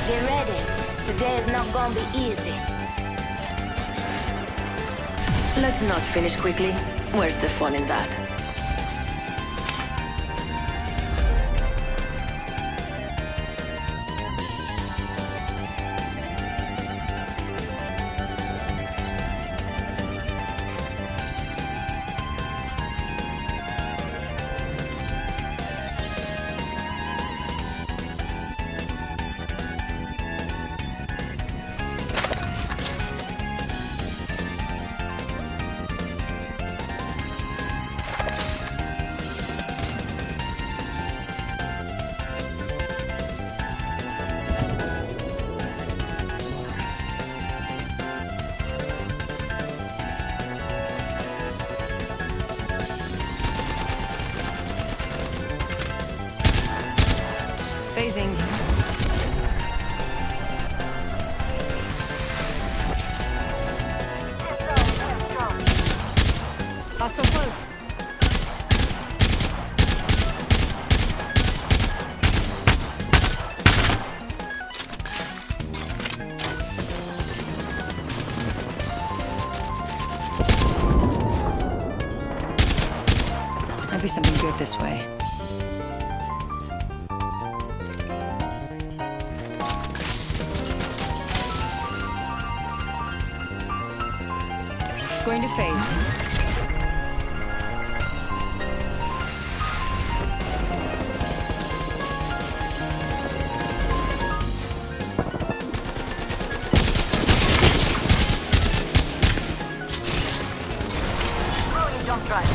Get ready. Today is not gonna be easy. Let's not finish quickly. Where's the fun in that? Phasing. Hostile close. Might be something good this way. Going to phase. Throwing a jump drive.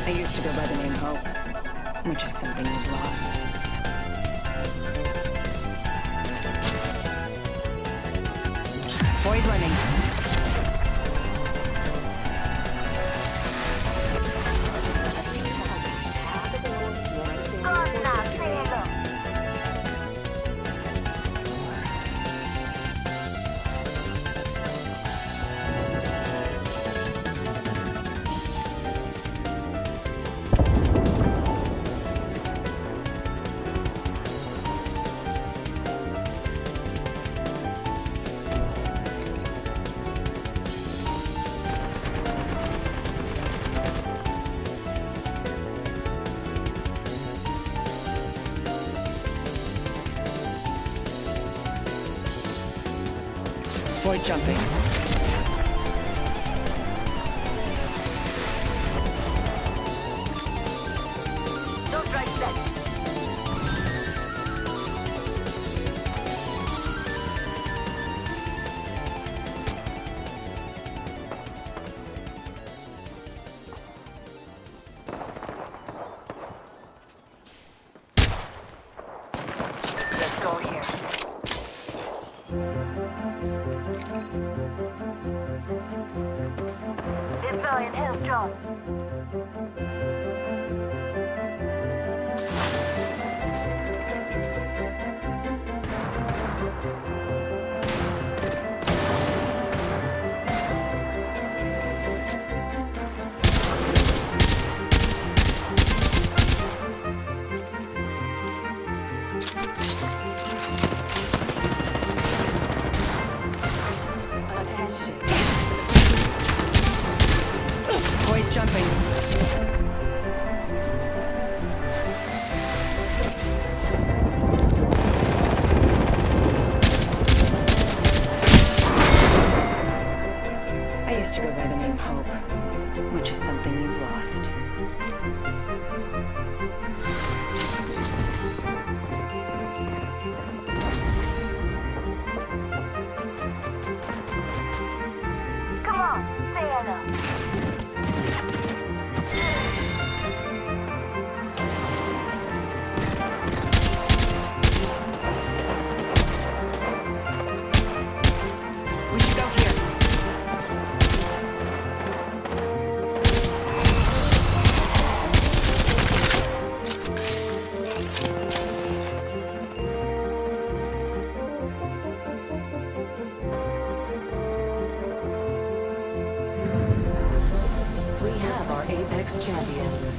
I used to go by the name Hope, which is something you've lost. Void running. Void jumping. Jump drive set. Let's go here. Deploying health drone. Attention. Void jumping. I used to go by the name Hope, which is something you've lost. Come on, say hello. We should go here. next champions.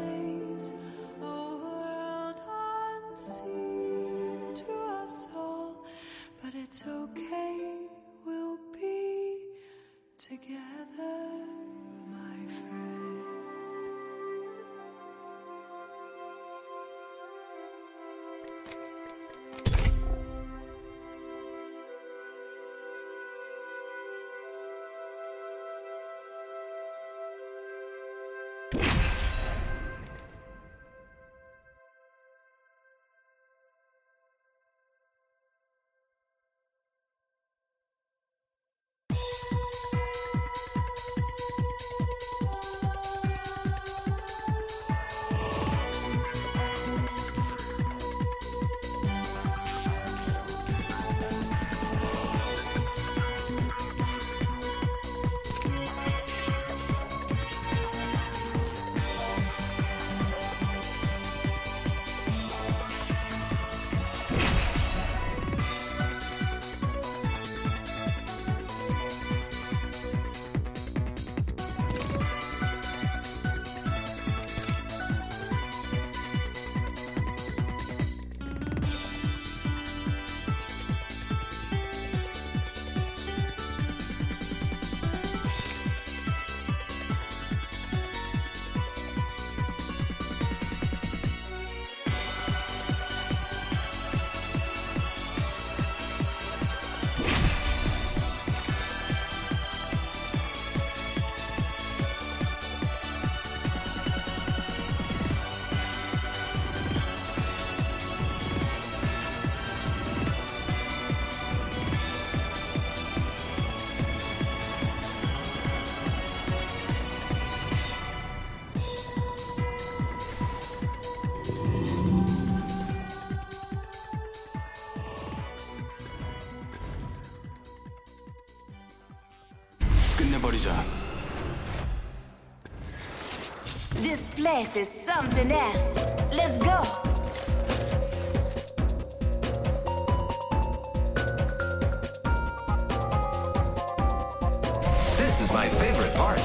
place, a world unseen to us all. But it's okay, we'll be together, my friend. 끝내버리자. This place is something else. Let's go. This is my favorite part.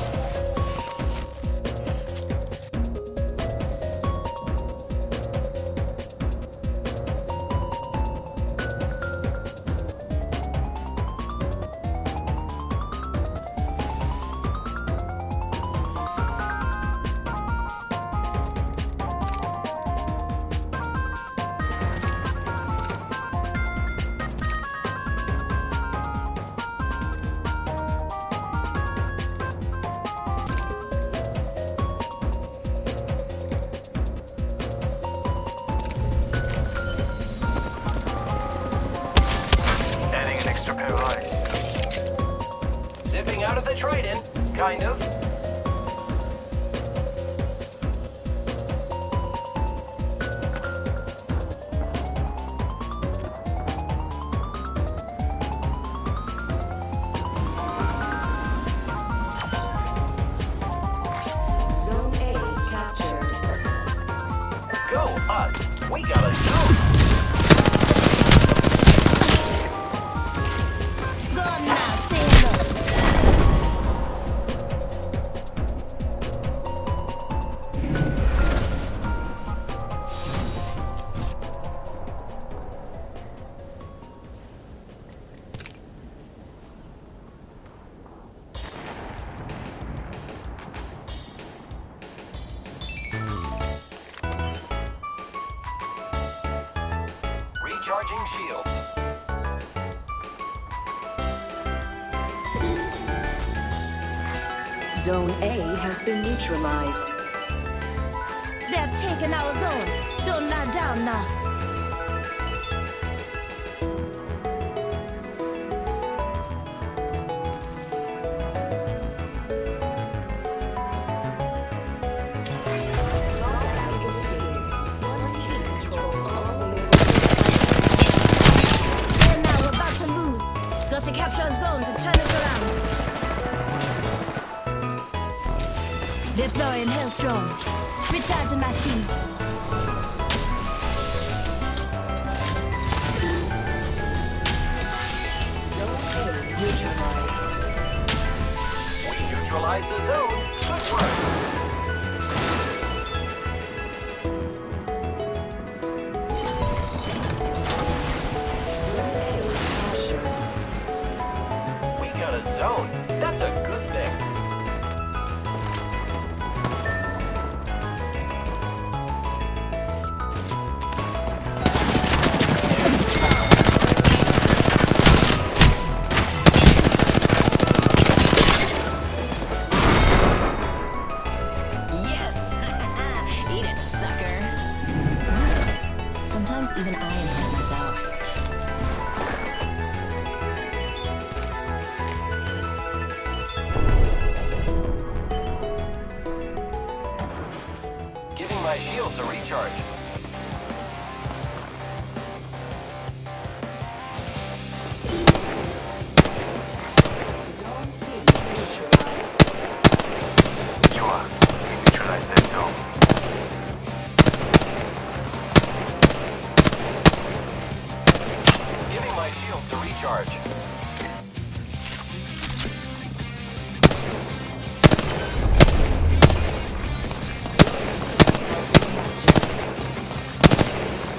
Zipping out of the Trident, kind of. Zone A captured. Go us! We got a zone! Go now, say hello. Recharging shields. Zone A has been neutralized. They're taking our zone. Don't lie down now. And now we're about to lose. Got to capture a zone to turn it around. Deploying health drone. Recharging my shields. Zone A neutralized. We neutralized the zone. Good work. zones, even I impress myself. Giving my shields a recharge. Zone C neutralized. 좋아. neutralize that zone. Giving my shields a recharge.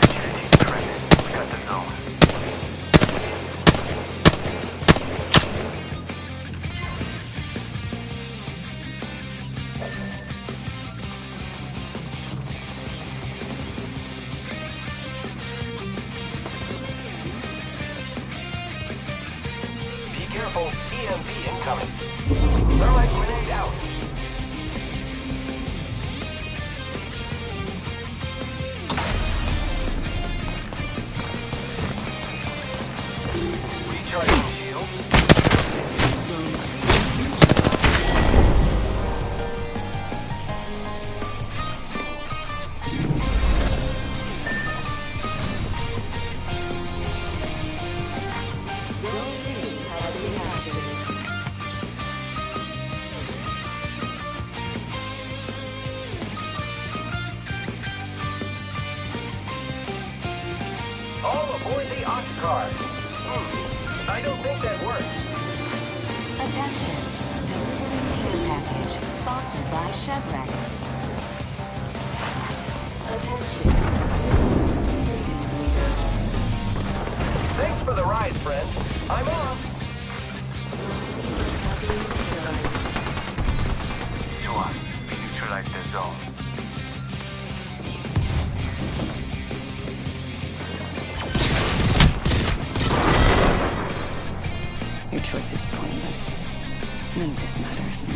Security threat. We got the zone. Be careful, EMP incoming. Thermite grenade out. Recharging shields. Zone C Zone C has been captured. All aboard the Ox car. I don't think that works. Attention. Delivering care package sponsored by Chevrex. Attention. Thanks for the ride, friend. I'm off. 좋아. We neutralize the zone. Your choice is pointless. None of this matters.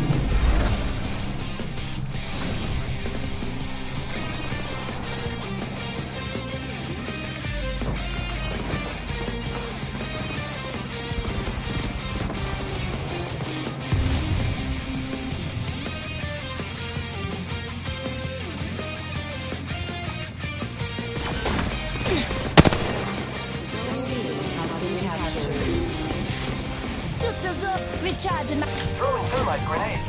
Zone B has been captured. Took the zone. Recharging my... Throwing thermite grenade.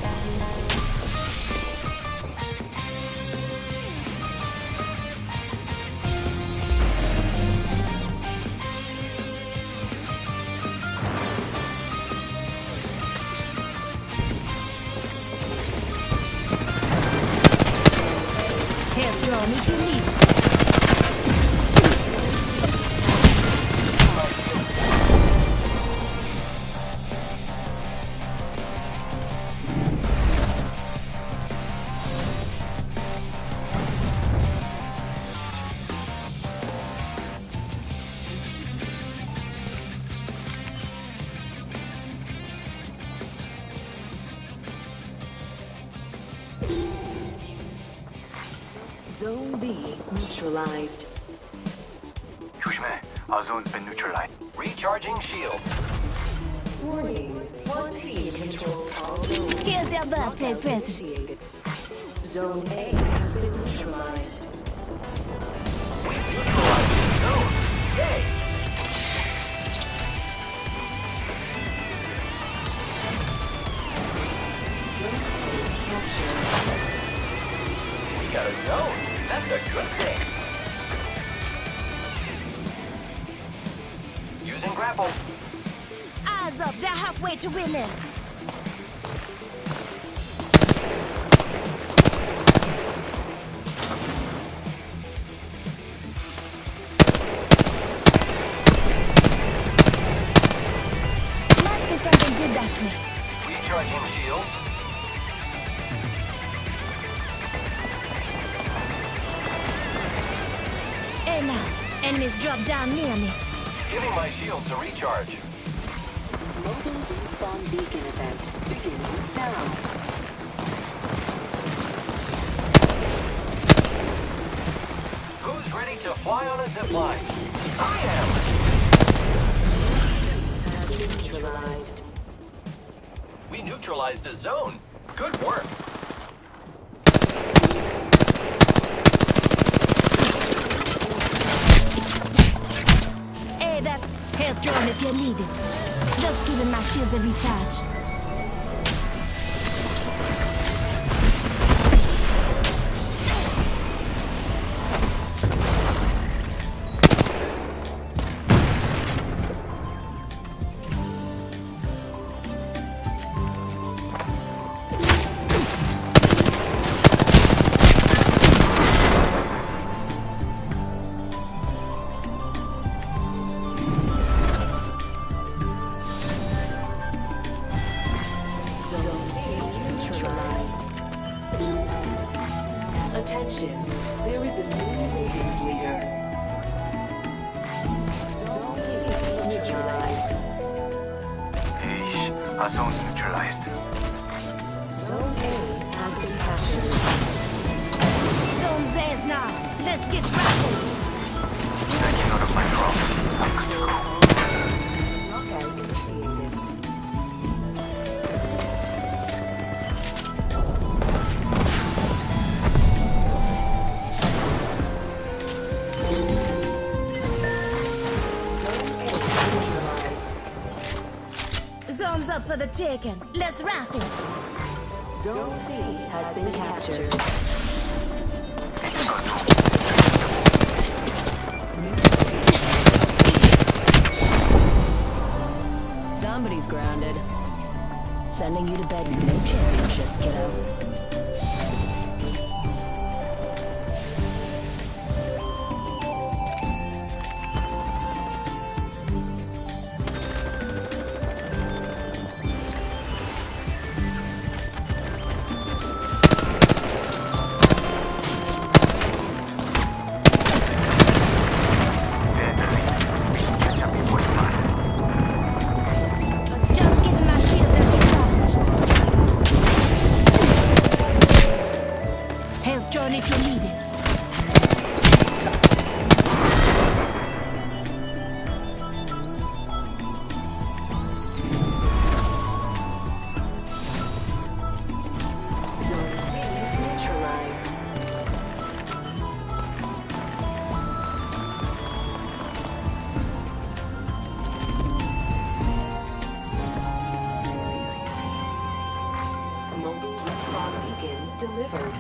Help drone if you need. Zone B neutralized. 조심해. Our zone's been neutralized. Recharging shields. Warning. One team controls all zones. Here's your birthday present. Initiated. Zone A has been neutralized. We neutralized the zone. Yay! Zone A captured. We got a zone. That's a good thing. Using grapple. Eyes up, they're halfway to winning. Might be something good that way. Recharging shields. Hey now, enemies drop down near me. Giving my shields a recharge. Mobile respawn beacon event beginning now. Who's ready to fly on a zipline? I am! Neutralized. We neutralized a zone. Good work. Hey, that health drone if you need it. Just giving my shields a recharge. Attention, there is a new ratings leader. Zone C neutralized. Eish, our zone's neutralized. Zone A has been captured. Zone's theirs now. Let's get rocking. That came out of my drop. I'm good to go. Lockout initiated. Zone's up for the taking. Let's wrap it. Zone C has been captured. Somebody's grounded. Sending you to bed in no championship, kiddo. Just giving my shields a recharge. Health drone if you need it. Zone C neutralized. Mobile respawn beacon delivered.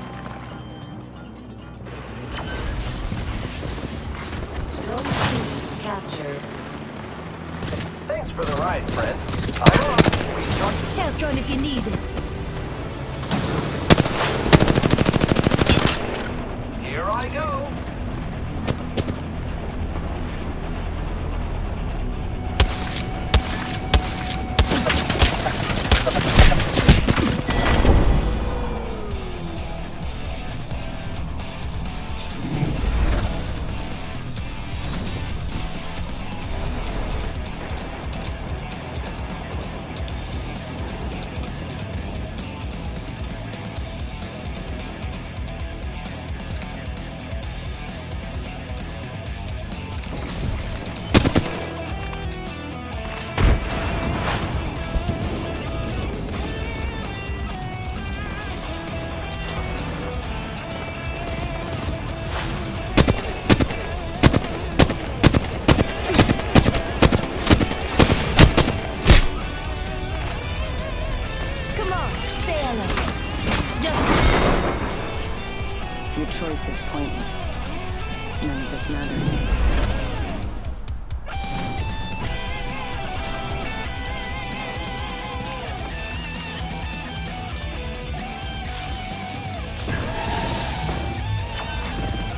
Zone C captured. Thanks for the ride, friend. I'm off. We joined. Health drone if you need it. Here I go. Come on, say hello. Just Your choice is pointless. None of this matters.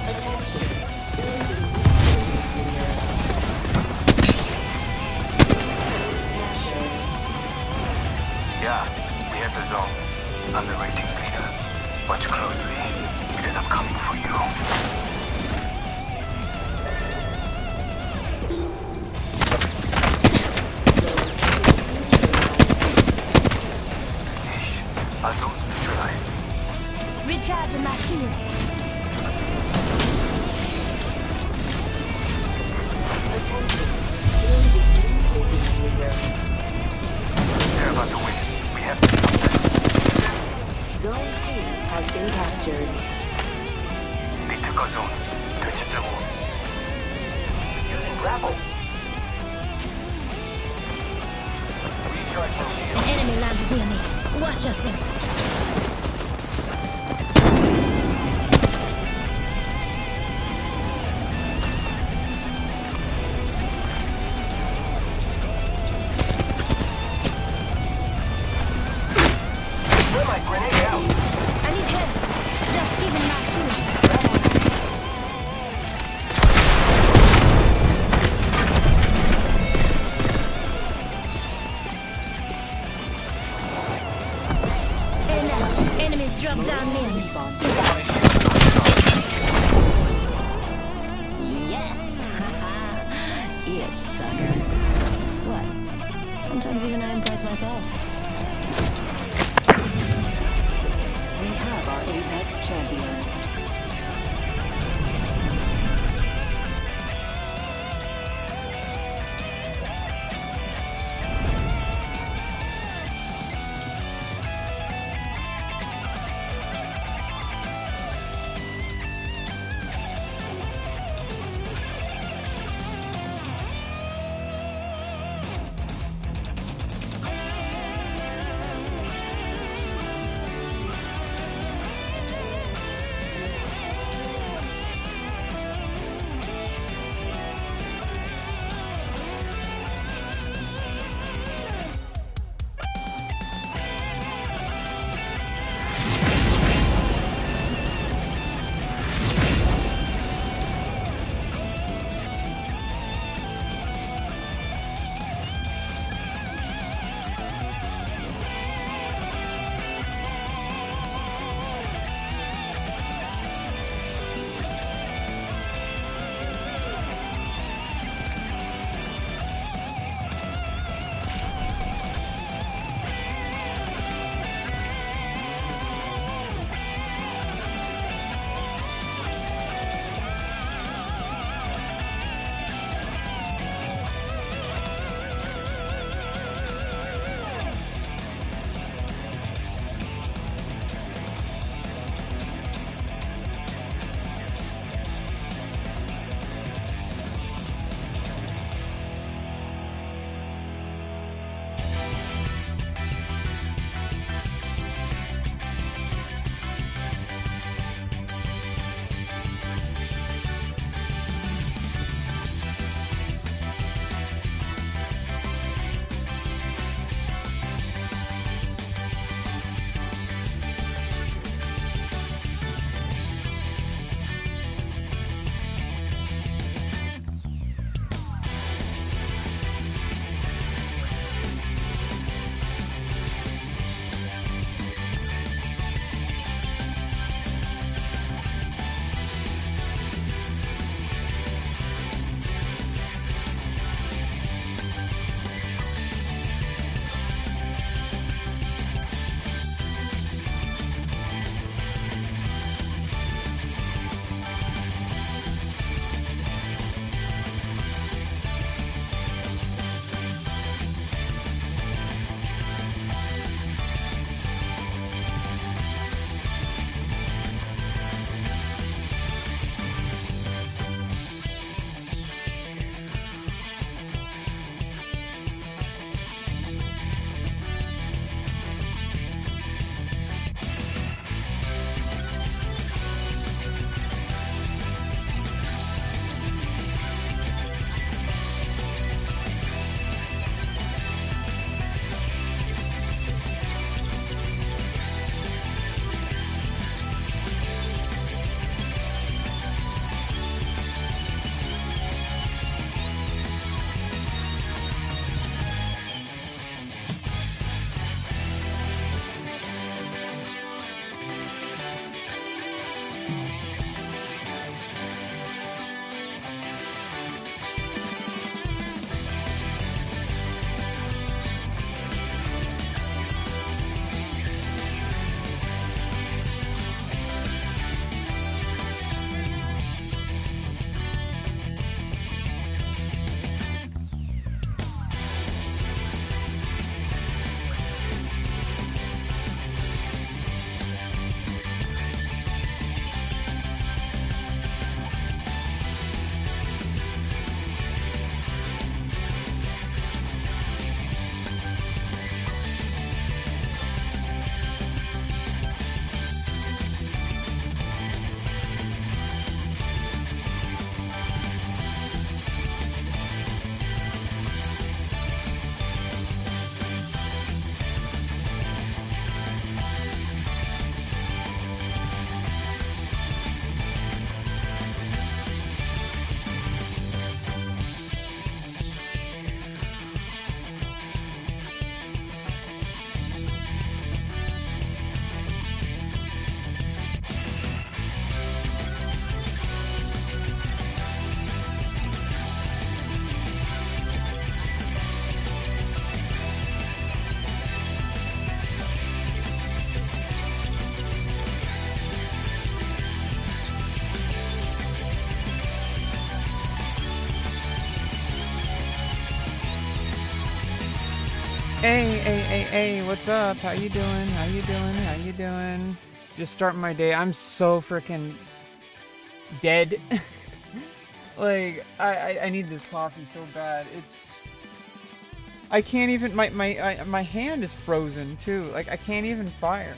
Attention, there is a new Yeah, we have the zone. I'm the ratings leader. Watch closely, because I'm coming for you. Echo zone. 되찾자고. Using grapple. Recharging An shield. enemy landed near me. Watch yourself. Throw my grenade out. I need help. Just giving my shield. Hey now, enemies drop down near me. Yes! Eat, sucker. What? Sometimes even I impress myself. We have our Apex champions. Hey, what's up? How you doing? Just starting my day. I'm so freaking dead. Like, I need this coffee so bad. I can't even, my hand is frozen too. Like, I can't even fire.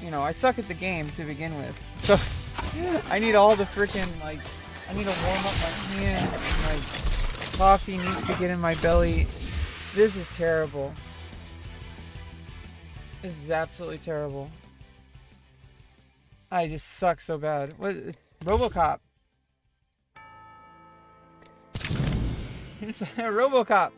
You know, I suck at the game to begin with. So, I need all the freaking, like, I need to warm up my hands. My coffee needs to get in my belly. This is terrible. This is absolutely terrible. I just suck so bad. What? RoboCop. It's a RoboCop.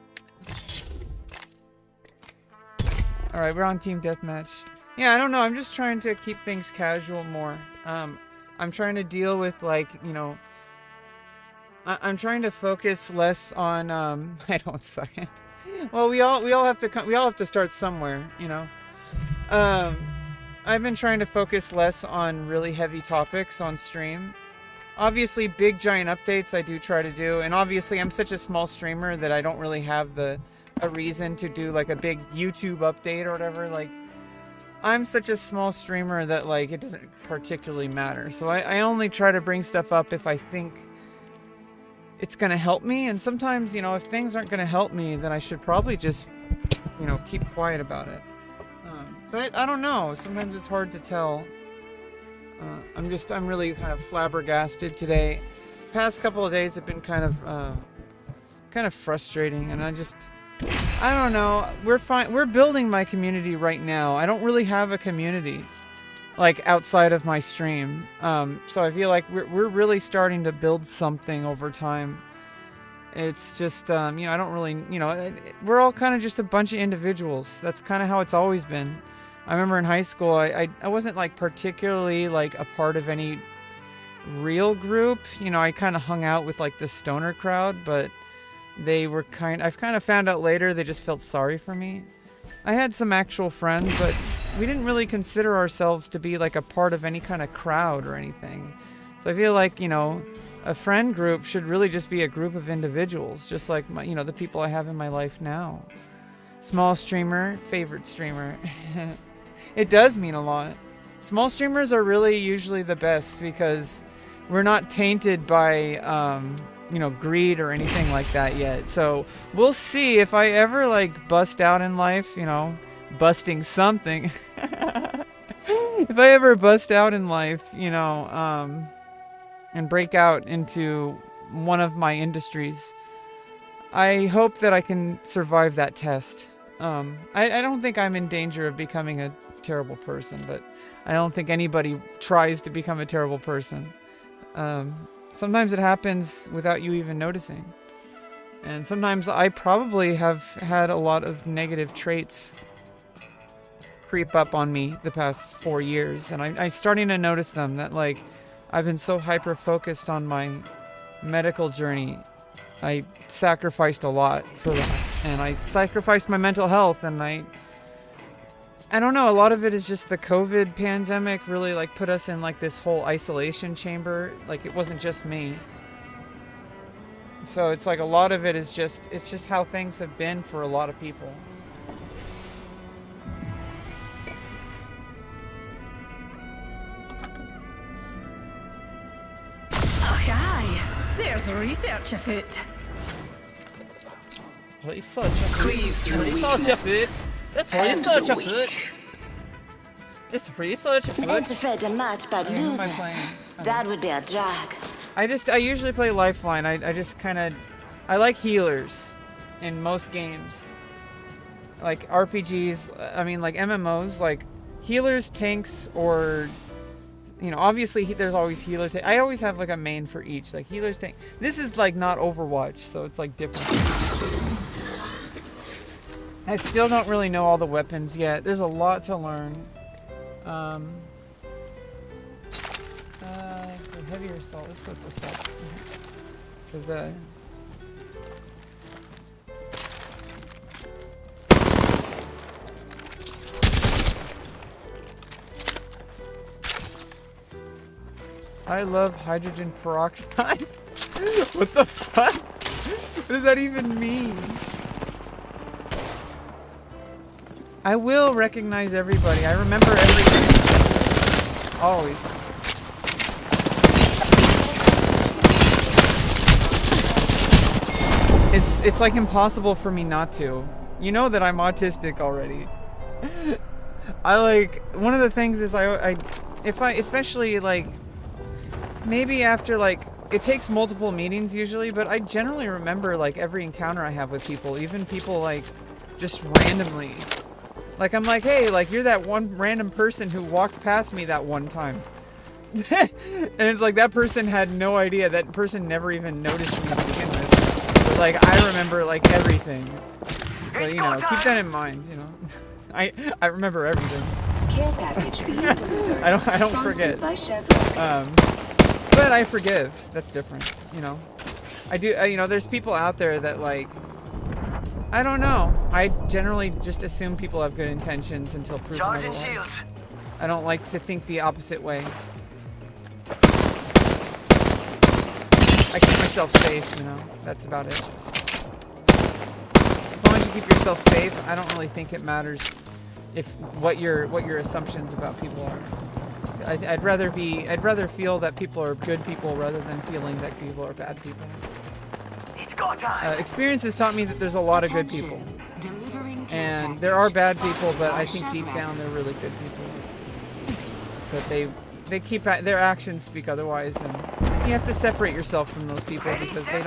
Alright, we're on Team Deathmatch. Yeah, I don't know. I'm just trying to keep things casual more. I'm trying to deal with, like, you know... I'm trying to focus less on, I don't suck it. Well, we all have to start somewhere, you know. I've been trying to focus less on really heavy topics on stream. Obviously, big giant updates I do try to do, and obviously I'm such a small streamer that I don't really have a reason to do like a big YouTube update or whatever. Like, I'm such a small streamer that, like, it doesn't particularly matter. So I only try to bring stuff up if I think it's gonna help me, and sometimes, you know, if things aren't gonna help me, then I should probably just, you know, keep quiet about it. But I don't know, sometimes it's hard to tell. I'm really kind of flabbergasted today. Past couple of days have been kind of frustrating, and I don't know. We're building my community right now. I don't really have a community, like, outside of my stream. So I feel like we're really starting to build something over time. It's just, you know, I don't really, you know, we're all kind of just a bunch of individuals. That's kind of how it's always been. I remember in high school, I wasn't, like, particularly, like, a part of any real group. You know, I kind of hung out with, like, the stoner crowd, but they were I've kind of found out later they just felt sorry for me. I had some actual friends, but we didn't really consider ourselves to be, like, a part of any kind of crowd or anything. So I feel like, you know, a friend group should really just be a group of individuals, just like, you know, the people I have in my life now. Small streamer, favorite streamer. It does mean a lot. Small streamers are really usually the best because we're not tainted by, you know, greed or anything like that yet. So we'll see if I ever, like, bust out in life, you know, busting something. If I ever bust out in life, you know, and break out into one of my industries, I hope that I can survive that test. I don't think I'm in danger of becoming a terrible person, but I don't think anybody tries to become a terrible person. Sometimes it happens without you even noticing. And sometimes I probably have had a lot of negative traits creep up on me the past 4 years. And I'm starting to notice them, that, like, I've been so hyper-focused on my medical journey. I sacrificed a lot for that. And I sacrificed my mental health, and I don't know, a lot of it is just the COVID pandemic really, like, put us in, like, this whole isolation chamber. Like, it wasn't just me. So it's like a lot of it is just, it's just how things have been for a lot of people. Okay, there's research afoot. Research afoot. That's research afoot. It's research afoot. Ain't afraid to match but losing. That would be a drag. I usually play Lifeline. I like healers in most games. Like RPGs, I mean, like MMOs, like healers, tanks, or, you know, obviously there's always healer tank. I always have, like, a main for each, like healers, tank. This is, like, not Overwatch, so it's, like, different. I still don't really know all the weapons yet. There's a lot to learn. Heavier assault. Let's go with this up. Because, I love hydrogen peroxide. What the fuck? What does that even mean? I will recognize everybody. I remember everything. Always. It's like impossible for me not to. You know that I'm autistic already. I like, one of the things is if I, especially like, maybe after like, it takes multiple meetings usually, but I generally remember like every encounter I have with people, even people like just randomly. Like I'm like, hey, like you're that one random person who walked past me that one time. And it's like that person had no idea. That person never even noticed me to begin with. But like I remember like everything. So you know, keep that in mind. You know, I remember everything. Care package being delivered. I don't forget. Sponsored by Chevrolet. But I forgive. That's different. You know, I do. You know, there's people out there that like. I don't know. I generally just assume people have good intentions until proven Charging otherwise. shields. I don't like to think the opposite way. I keep myself safe, you know. That's about it. As long as you keep yourself safe, I don't really think it matters if what your assumptions about people are. I'd rather feel that people are good people rather than feeling that people are bad people. It's go time. Experience has taught me that there's a lot of good people. And there are bad people, but I think deep down they're really good people. But they keep their actions speak otherwise, and you have to separate yourself from those people because they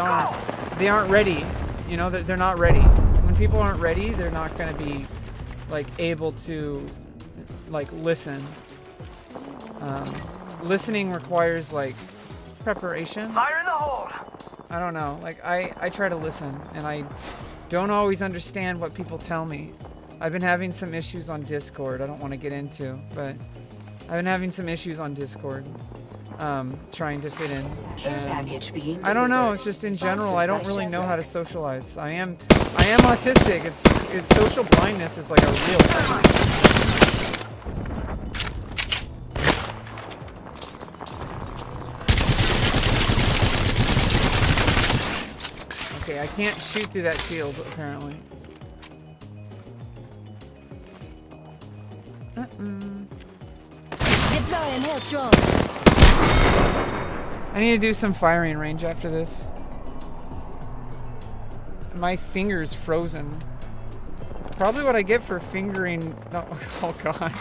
aren't ready. You know, they're not ready. When people aren't ready, they're not going to be like able to like listen. Listening requires like preparation. Fire in the hole. I don't know. Like I try to listen, and I don't always understand what people tell me. I've been having some issues on Discord. I don't want to get into, but I've been having some issues on Discord, trying to fit in. And I don't know. It's just in general, I don't really know how to socialize. I am autistic. It's social blindness is like a real thing. Okay, I can't shoot through that shield apparently. Deploying health drone. I need to do some firing range after this. My finger's frozen. Probably what I get for fingering. No, oh god.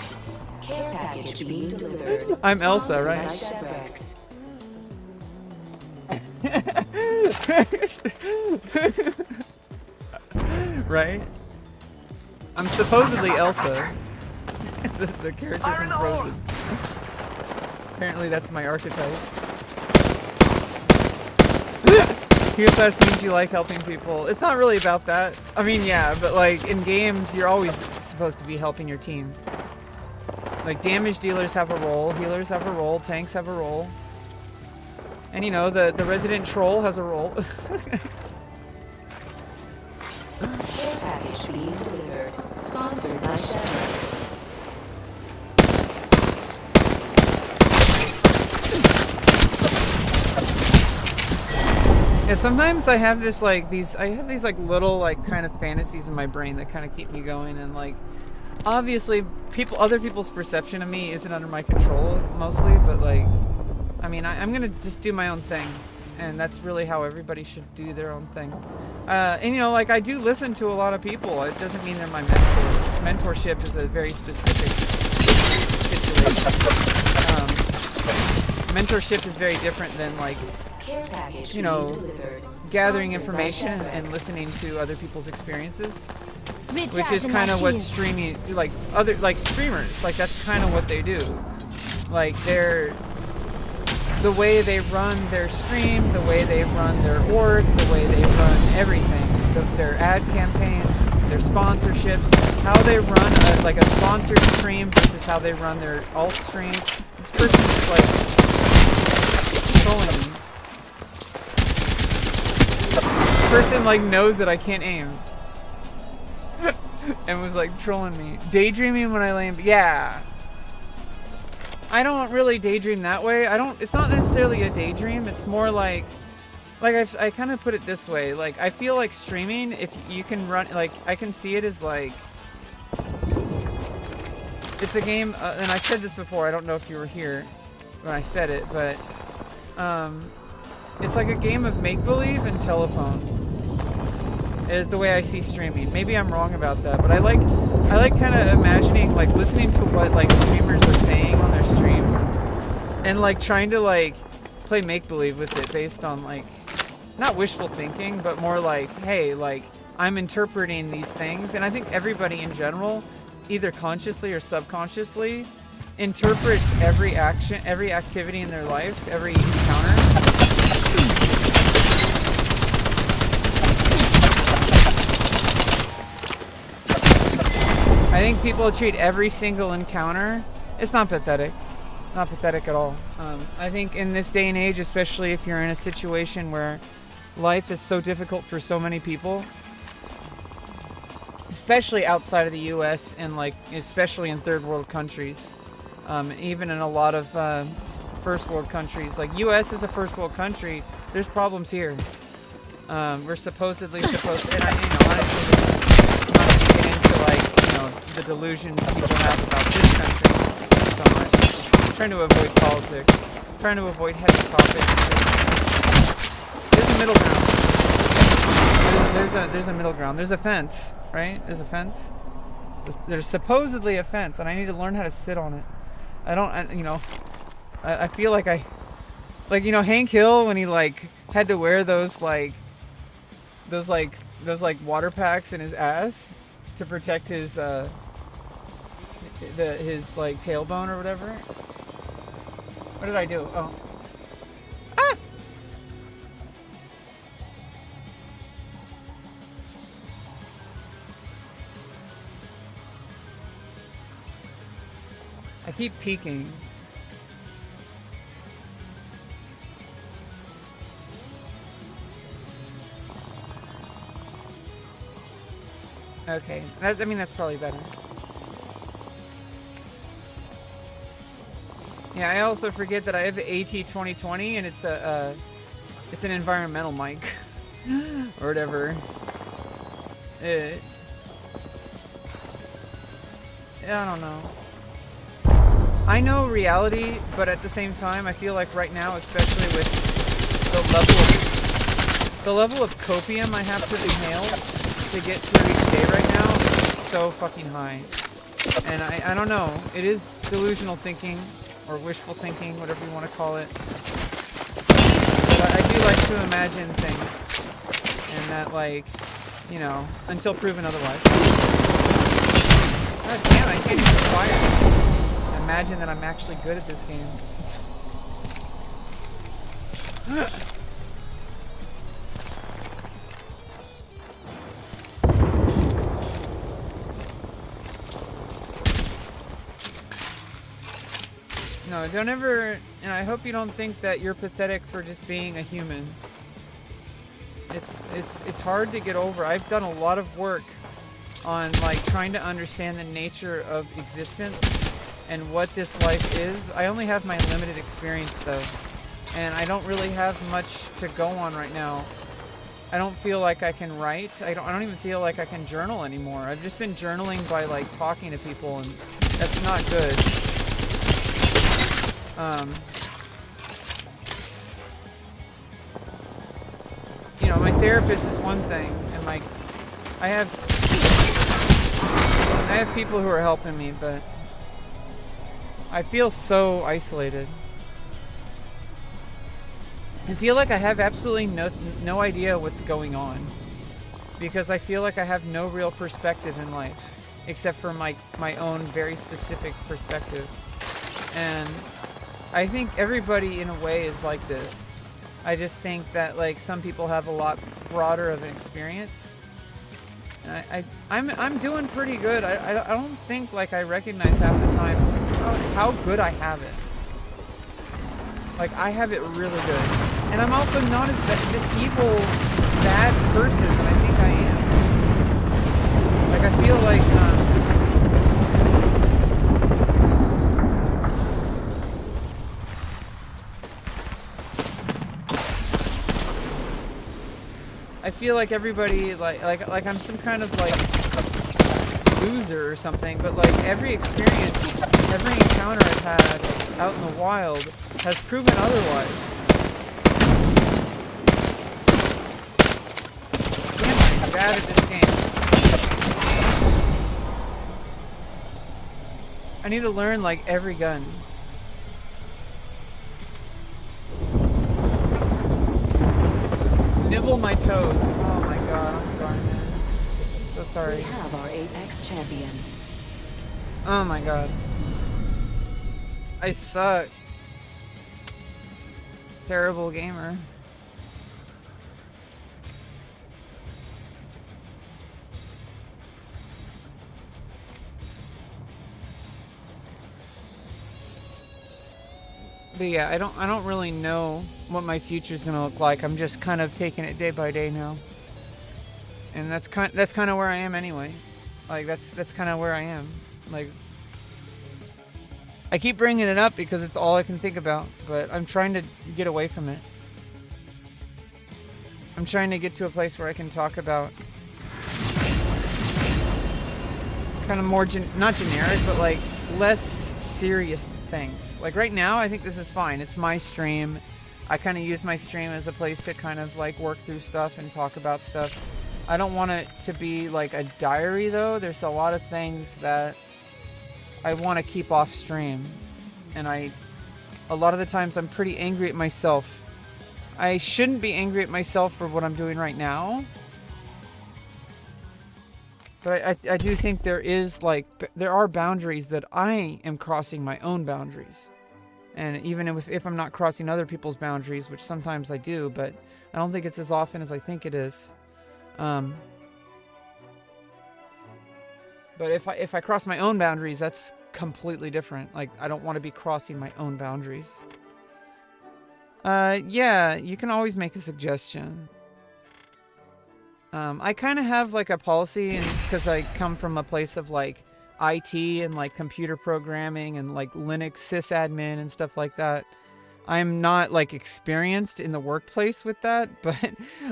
Care package being delivered. I'm Elsa, Sponsored right? by Chevrolet. Right? I'm supposedly Elsa. the character from Frozen. Apparently that's my archetype. PFS means you like helping people. It's not really about that. I mean, yeah, but like in games, you're always supposed to be helping your team. Like damage dealers have a role, healers have a role, tanks have a role. And you know, the resident troll has a role. Care package being delivered. Sponsored by Chevrolet. Yeah, sometimes I have this like these little like kind of fantasies in my brain that kind of keep me going, and like obviously other people's perception of me isn't under my control mostly, but like I mean I'm gonna just do my own thing, and that's really how everybody should do their own thing. And you know, like I do listen to a lot of people. It doesn't mean they're my mentors. Mentorship is a very specific situation. Mentorship is very different than like, you know, gathering information and listening to other people's experiences, which is kind of what streaming, like other like streamers, like that's kind of what they do. Like the way they run their stream, the way they run their org, the way they run everything, their ad campaigns, their sponsorships, how they run like a sponsored stream versus how they run their alt streams. This person is like trolling me. This person like knows that I can't aim and was like trolling me. Daydreaming when I lay in, yeah. I don't really daydream that way. It's not necessarily a daydream. It's more like I kind of put it this way. Like I feel like streaming, if you can run, like I can see it as like It's a game, and I've said this before, I don't know if you were here when I said it, but it's like a game of make-believe and telephone is the way I see streaming. Maybe I'm wrong about that, but I like kind of imagining, like listening to what like streamers are saying on their stream and like trying to like play make-believe with it based on like, not wishful thinking, but more like, hey, like I'm interpreting these things, and I think everybody in general, either consciously or subconsciously, interprets every action, every activity in their life, every encounter. I think people treat every single encounter, it's not pathetic. Not pathetic at all. I think in this day and age, especially if you're in a situation where life is so difficult for so many people, especially outside of the US and like especially in third world countries, even in a lot of first world countries. Like US is a first world country, there's problems here. We're supposedly supposed to, and honestly, I'm not gonna get into like, the delusions people have about this country so much. I'm trying to avoid politics. I'm trying to avoid heavy topics. There's a middle ground. There's a middle ground. There's a fence, right? There's a fence. There's supposedly a fence, and I need to learn how to sit on it. I feel like Hank Hill when he like had to wear those water packs in his ass to protect his his like tailbone or whatever. What did I do? Oh. Ah! I keep peeking. Okay, that's probably better. Yeah, I also forget that I have the AT2020 and it's an environmental mic or whatever. I don't know. I know reality, but at the same time, I feel like right now, especially with the level of copium I have to inhale to get through each day right now is so fucking high. And I don't know. It is delusional thinking or wishful thinking, whatever you want to call it. But I do like to imagine things, and that like, until proven otherwise. God damn, I can't even fire. Imagine that I'm actually good at this game. No, don't ever, and I hope you don't think that you're pathetic for just being a human. It's hard to get over. I've done a lot of work on like trying to understand the nature of existence and what this life is. I only have my limited experience though, and I don't really have much to go on right now. I don't feel like I can write. I don't even feel like I can journal anymore. I've just been journaling by like talking to people, and that's not good. My therapist is one thing, and like I have people who are helping me, but I feel so isolated. I feel like I have absolutely no idea what's going on, because I feel like I have no real perspective in life except for my own very specific perspective. And I think everybody in a way is like this. I just think that like some people have a lot broader of an experience. And I'm doing pretty good. I don't think like I recognize half the time how good I have it. Like I have it really good. And I'm also not as this evil, bad person that I think I am. Like I feel like I feel like everybody like I'm some kind of like loser or something, but like every experience, every encounter I've had out in the wild has proven otherwise. Damn, I'm bad at this game. I need to learn like every gun. Nibble my toes. Oh my god, I'm sorry, man. So sorry. We have our Apex champions. Oh my god. I suck. Terrible gamer. But yeah, I don't really know what my future's gonna look like. I'm just kind of taking it day by day now. And that's kind of where I am anyway. Like that's kind of where I am. Like I keep bringing it up because it's all I can think about, but I'm trying to get away from it. I'm trying to get to a place where I can talk about kind of more not generic, but like less serious things. Like right now, I think this is fine. It's my stream. I kind of use my stream as a place to kind of like work through stuff and talk about stuff. I don't want it to be like a diary though. There's a lot of things that I want to keep off stream. And a lot of the times I'm pretty angry at myself. I shouldn't be angry at myself for what I'm doing right now. But I do think there are boundaries that I am crossing my own boundaries. And even if I'm not crossing other people's boundaries, which sometimes I do, but I don't think it's as often as I think it is. But if I cross my own boundaries, that's completely different. Like, I don't want to be crossing my own boundaries. Yeah, you can always make a suggestion. I kind of have like a policy, and it's because I come from a place of like IT and like computer programming and like Linux sysadmin and stuff like that. I'm not like experienced in the workplace with that, but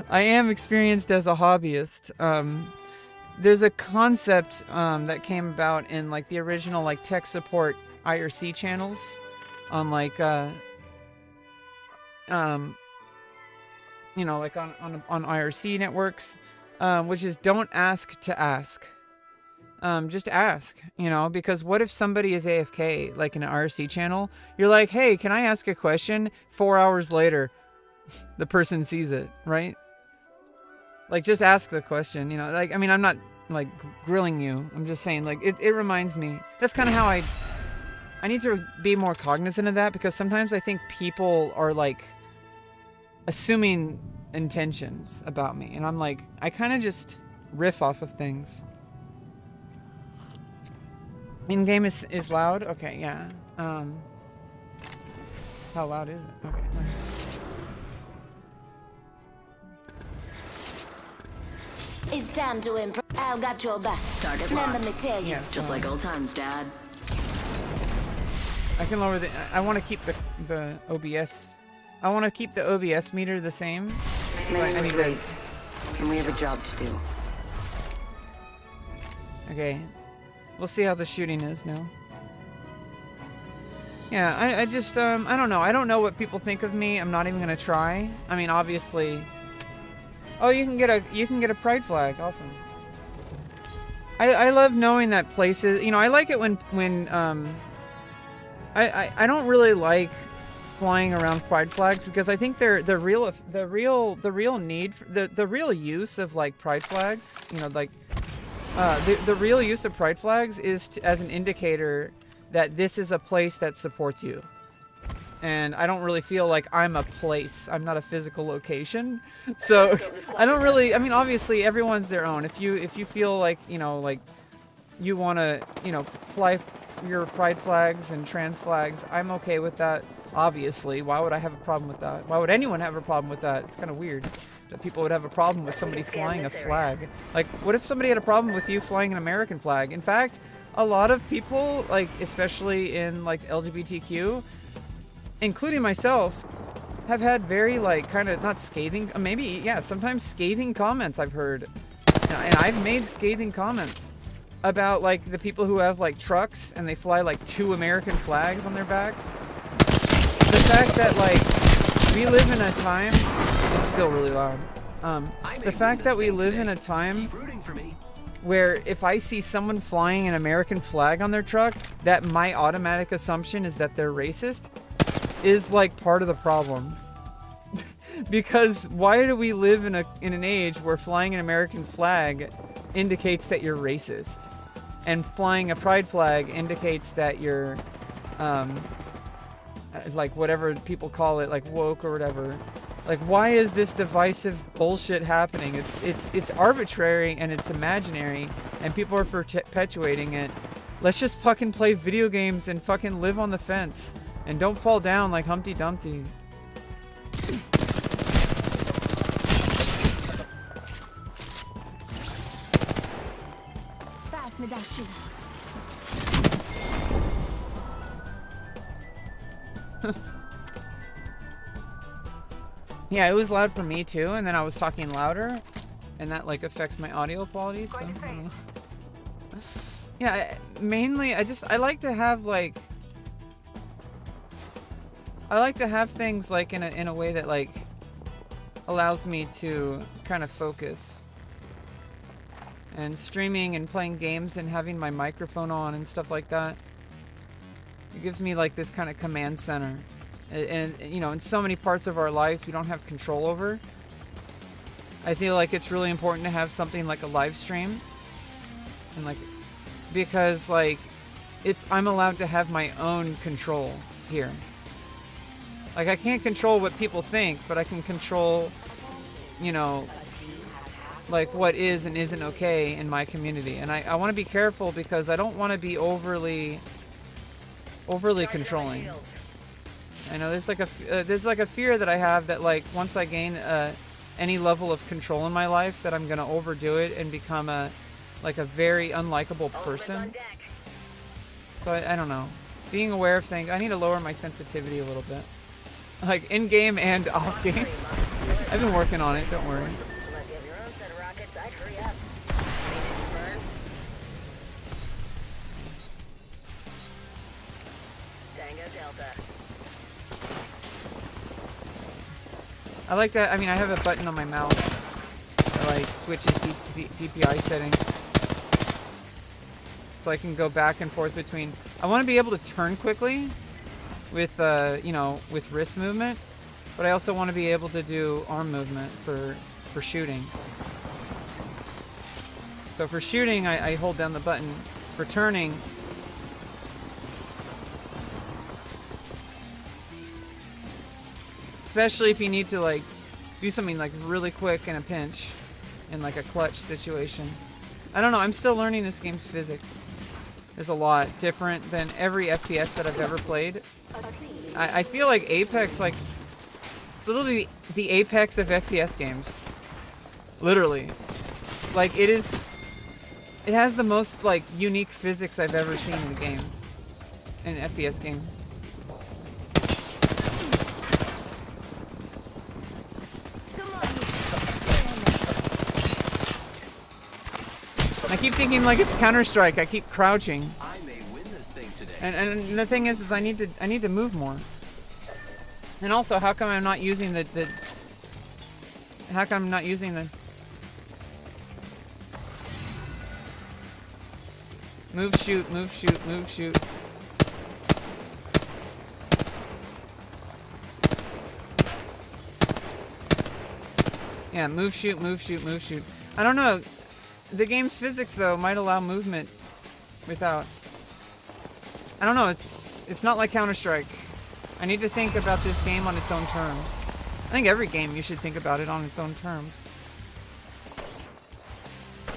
I am experienced as a hobbyist. There's a concept that came about in like the original like tech support IRC channels on like you know, like on IRC networks, which is don't ask to ask. Just ask, you know, because what if somebody is AFK, like in an IRC channel? You're like, hey, can I ask a question? 4 hours later, the person sees it, right? Like, just ask the question, you know, like, I mean, I'm not like grilling you. I'm just saying, like, it reminds me. That's kind of how I need to be more cognizant of that, because sometimes I think people are like assuming intentions about me, and I'm like, I kind of just riff off of things. In-game is loud? Okay, yeah. How loud is it? Okay, nice. It's time to improve. I've got your back. Target Let locked. me tell you. Yes, Just like old times, Dad. I can lower the... I want to keep the OBS... I want to keep the OBS meter the same. Maybe it's great. And we have a job to do. Okay. We'll see how the shooting is now. Yeah, I just, I don't know. I don't know what people think of me. I'm not even going to try. I mean, obviously... Oh, you can get a pride flag. Awesome. I love knowing that places... You know, I like it when I don't really like flying around pride flags, because I think the real need, the real use of like pride flags, you know, like the real use of pride flags is as an indicator that this is a place that supports you. And I don't really feel like I'm a place. I'm not a physical location. So I don't really, I mean, obviously everyone's their own. If you feel like, you know, like you want to, you know, fly your pride flags and trans flags, I'm okay with that. Obviously, why would I have a problem with that? Why would anyone have a problem with that? It's kind of weird that people would have a problem with somebody flying a flag. Like, what if somebody had a problem with you flying an American flag? In fact, a lot of people, like, especially in, like, LGBTQ, including myself, have had very, like, kind of, not scathing, maybe, yeah, sometimes scathing comments I've heard. And I've made scathing comments. about like the people who have like trucks and they fly like 2 American flags on their back. The fact that like we live in a time, it's still really loud. The fact that we live in a time where if I see someone flying an American flag on their truck, that my automatic assumption is that they're racist is like part of the problem. Because why do we live in an age where flying an American flag indicates that you're racist, and flying a pride flag indicates that you're like whatever people call it, like woke or whatever? Like, why is this divisive bullshit happening? It's arbitrary and it's imaginary, and people are perpetuating it. Let's just fucking play video games and fucking live on the fence and don't fall down like Humpty Dumpty. Pass me that sugar. Yeah, it was loud for me too, and then I was talking louder, and that like affects my audio quality. So, yeah, mainly I like to have like things like in a way that like allows me to kind of focus. And streaming and playing games and having my microphone on and stuff like that, it gives me like this kind of command center. And you know, in so many parts of our lives we don't have control over. I feel like it's really important to have something like a live stream, and like, because like I'm allowed to have my own control here. Like, I can't control what people think, but I can control, you know, like what is and isn't okay in my community. And I want to be careful because I don't want to be overly controlling. I know there's like a fear that I have that like once I gain any level of control in my life that I'm gonna overdo it and become a very unlikable person. So I don't know. Being aware of things, I need to lower my sensitivity a little bit, like in game and off game. I've been working on it. Don't worry. I like that. I mean, I have a button on my mouse that like switches DPI settings, so I can go back and forth between. I want to be able to turn quickly with you know, with wrist movement, but I also want to be able to do arm movement for shooting. So for shooting, I hold down the button. For turning, especially if you need to like do something like really quick in a pinch, in like a clutch situation. I don't know, I'm still learning this game's physics. There's a lot different than every FPS that I've ever played. I feel like Apex, like, it's literally the apex of FPS games. Literally. Like, it has the most like unique physics I've ever seen in a game. In an FPS game. I keep thinking like it's Counter-Strike. I keep crouching. I may win this thing today. And the thing is I need to move more. And also, how come I'm not using the move, shoot, move, shoot, move, shoot. Yeah, move, shoot, move, shoot, move, shoot. I don't know. The game's physics, though, might allow movement without. I don't know. It's not like Counter-Strike. I need to think about this game on its own terms. I think every game you should think about it on its own terms.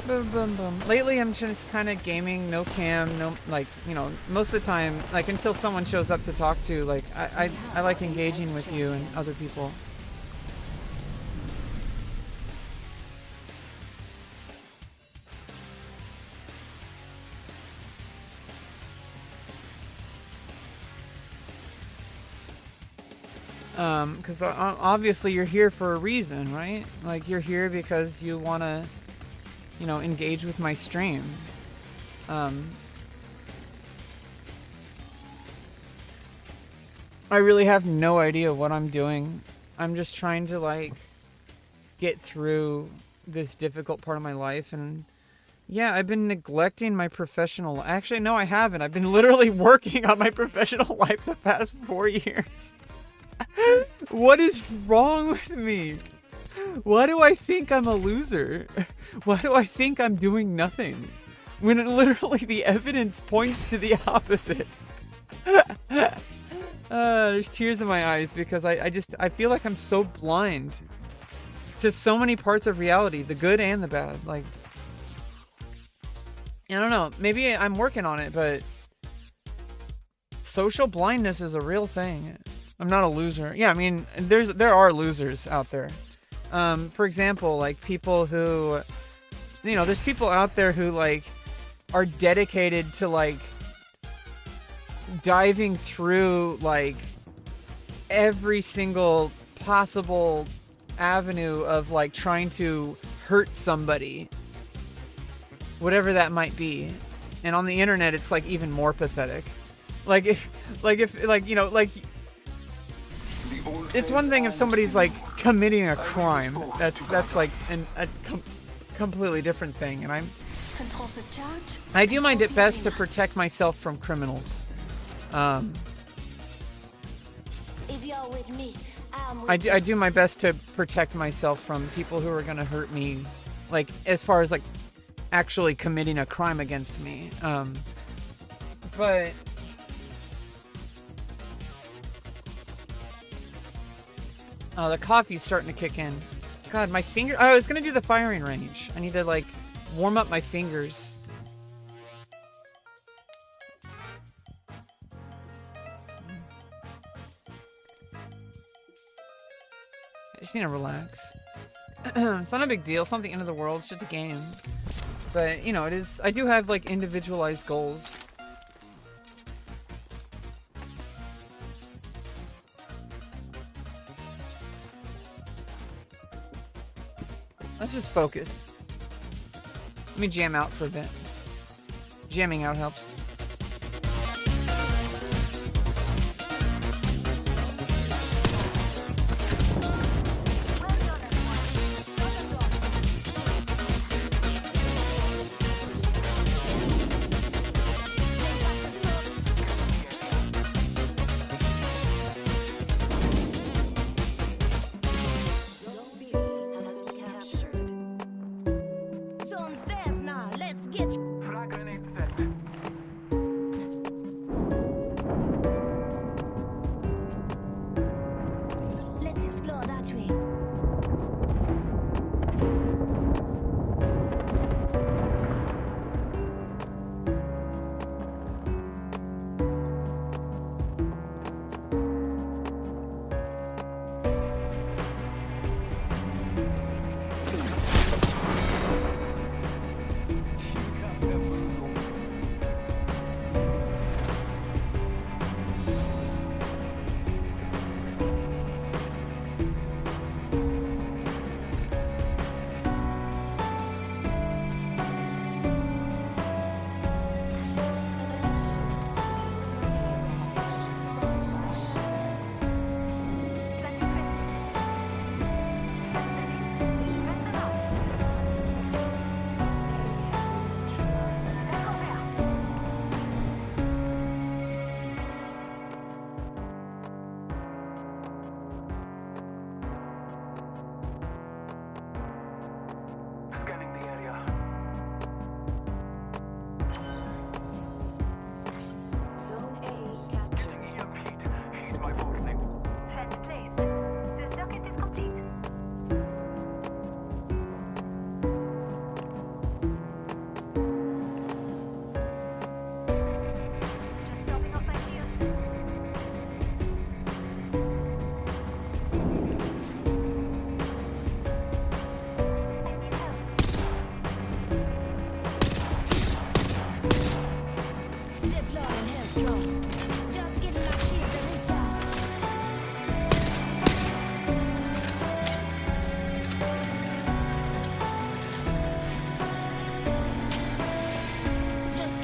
Boom, boom, boom. Lately, I'm just kind of gaming, no cam, no, like, you know, most of the time, like, until someone shows up to talk to, like, I like engaging with you and other people. Because obviously you're here for a reason, right? Like, you're here because you want to, you know, engage with my stream. I really have no idea what I'm doing. I'm just trying to like get through this difficult part of my life, and yeah, I've been neglecting my professional. Actually, no, I haven't. I've been literally working on my professional life the past 4 years. What is wrong with me? Why do I think I'm a loser? Why do I think I'm doing nothing? When literally the evidence points to the opposite. There's tears in my eyes because I feel like I'm so blind to so many parts of reality, the good and the bad. Like, I don't know, maybe I'm working on it, but social blindness is a real thing. I'm not a loser. Yeah, I mean, there are losers out there. For example, like people who, you know, there's people out there who like are dedicated to like diving through like every single possible avenue of like trying to hurt somebody, whatever that might be. And on the internet, it's like even more pathetic. Like if you know, like, it's one thing if somebody's like committing a crime. That's like a completely different thing. And I do my best to protect myself from criminals. If you're with me, I do my best to protect myself from people who are gonna hurt me, like as far as like actually committing a crime against me. But oh, the coffee's starting to kick in. God, my finger. Oh, I was gonna do the firing range. I need to like warm up my fingers. I just need to relax. It's not a big deal. It's not the end of the world. It's just a game. But, you know, it is. I do have, like, individualized goals. Let's just focus. Let me jam out for a bit. Jamming out helps. Zone's theirs now. Let's get. Frag grenade set. Let's explore that way. Scanning the area. Zone A captured. Getting EMP'd. Heed my warning. Fence placed. The circuit is complete. Just topping off my shields. I need help. Deploying health drone. Just getting my shields a recharge. Just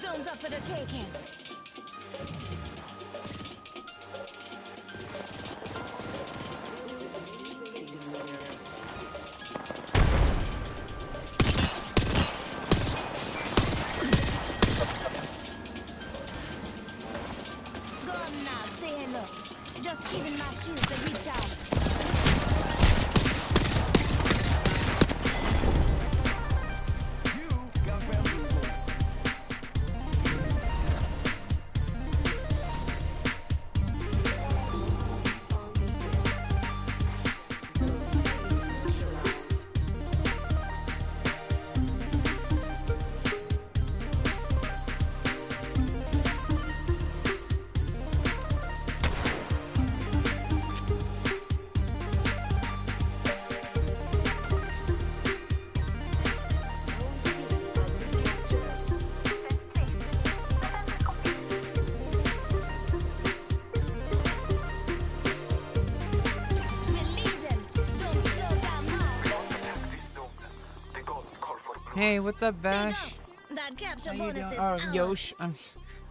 Zone's up for the taking. Go on now, say hello. Just giving my shields a reach out. Hey, what's up, Bash? That capture How you bonus doing? is Oh, ours. Yosh,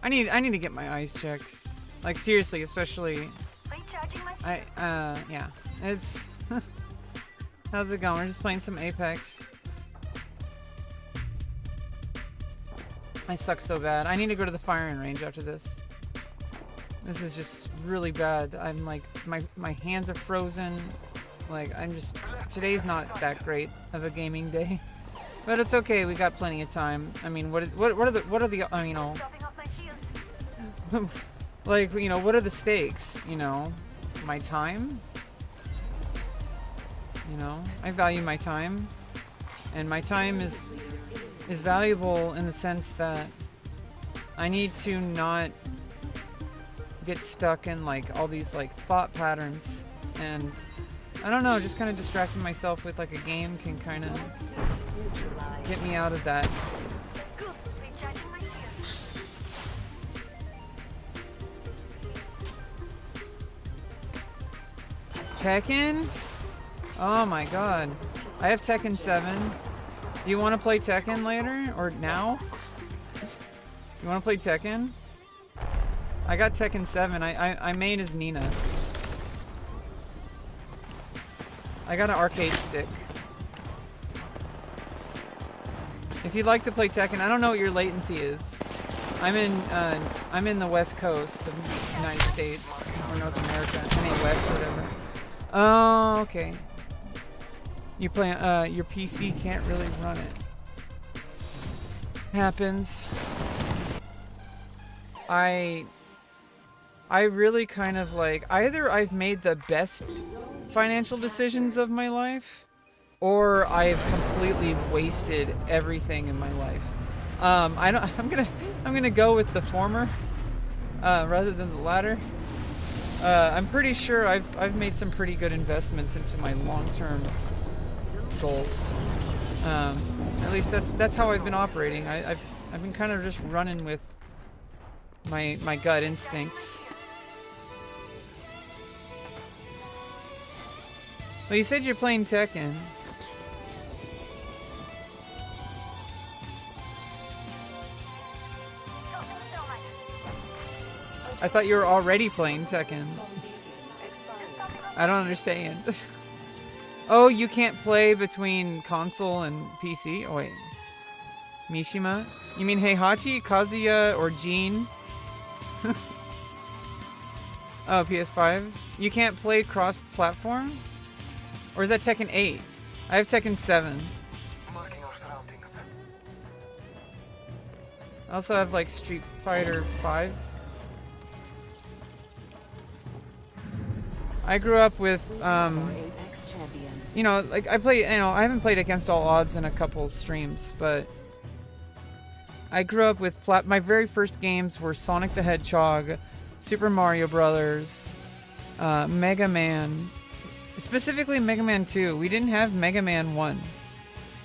I need to get my eyes checked. Like seriously, especially Recharging my shield. yeah. It's how's it going? We're just playing some Apex. I suck so bad. I need to go to the firing range after this. This is just really bad. I'm like my hands are frozen. Like I'm just today's not that great of a gaming day. But it's okay. We got plenty of time. I mean, what are the you know, Dropping off my shield. like, you know, what are the stakes? You know, my time. You know, I value my time, and my time is valuable in the sense that I need to not get stuck in like all these like thought patterns, and I don't know, just kind of distracting myself with like a game can kind of get me out of that. Good. Recharging my shield. Tekken? Oh my god. I have Tekken 7. Do you want to play Tekken later? Or now? You want to play Tekken? I got Tekken 7. I main as Nina. I got an arcade stick. If you'd like to play Tekken, I don't know what your latency is. I'm in the West Coast of the United States or North America. Any West, whatever. Oh, okay. You play your PC can't really run it. Happens. I really kind of like either I've made the best financial decisions of my life, or I've completely wasted everything in my life. I'm gonna go with the former rather than the latter. I'm pretty sure I've made some pretty good investments into my long-term goals. At least that's how I've been operating. I've been kind of just running with my gut instincts. Well, you said you're playing Tekken. I thought you were already playing Tekken. I don't understand. Oh, you can't play between console and PC? Oh, wait. Mishima? You mean Heihachi, Kazuya, or Jean? Oh, PS5? You can't play cross-platform? Or is that Tekken 8? I have Tekken 7. Marking our surroundings. I also have like Street Fighter 5. I grew up with, you know, like I haven't played Against All Odds in a couple streams, but I grew up with, my very first games were Sonic the Hedgehog, Super Mario Brothers, Mega Man, specifically Mega Man 2. We didn't have Mega Man 1.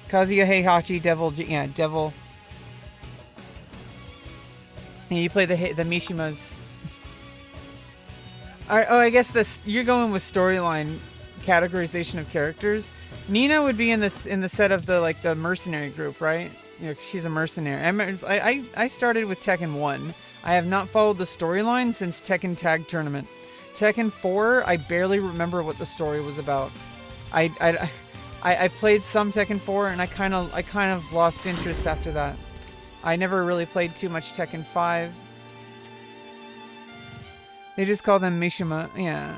Kazuya Heihachi, Devil. And you play the Mishimas. Oh, I guess you're going with storyline categorization of characters. Nina would be in the set of the mercenary group, right? You know, she's a mercenary. I started with Tekken 1. I have not followed the storyline since Tekken Tag Tournament. Tekken 4, I barely remember what the story was about. I played some Tekken 4 and I kind of lost interest after that. I never really played too much Tekken 5. They just call them Mishima. Yeah.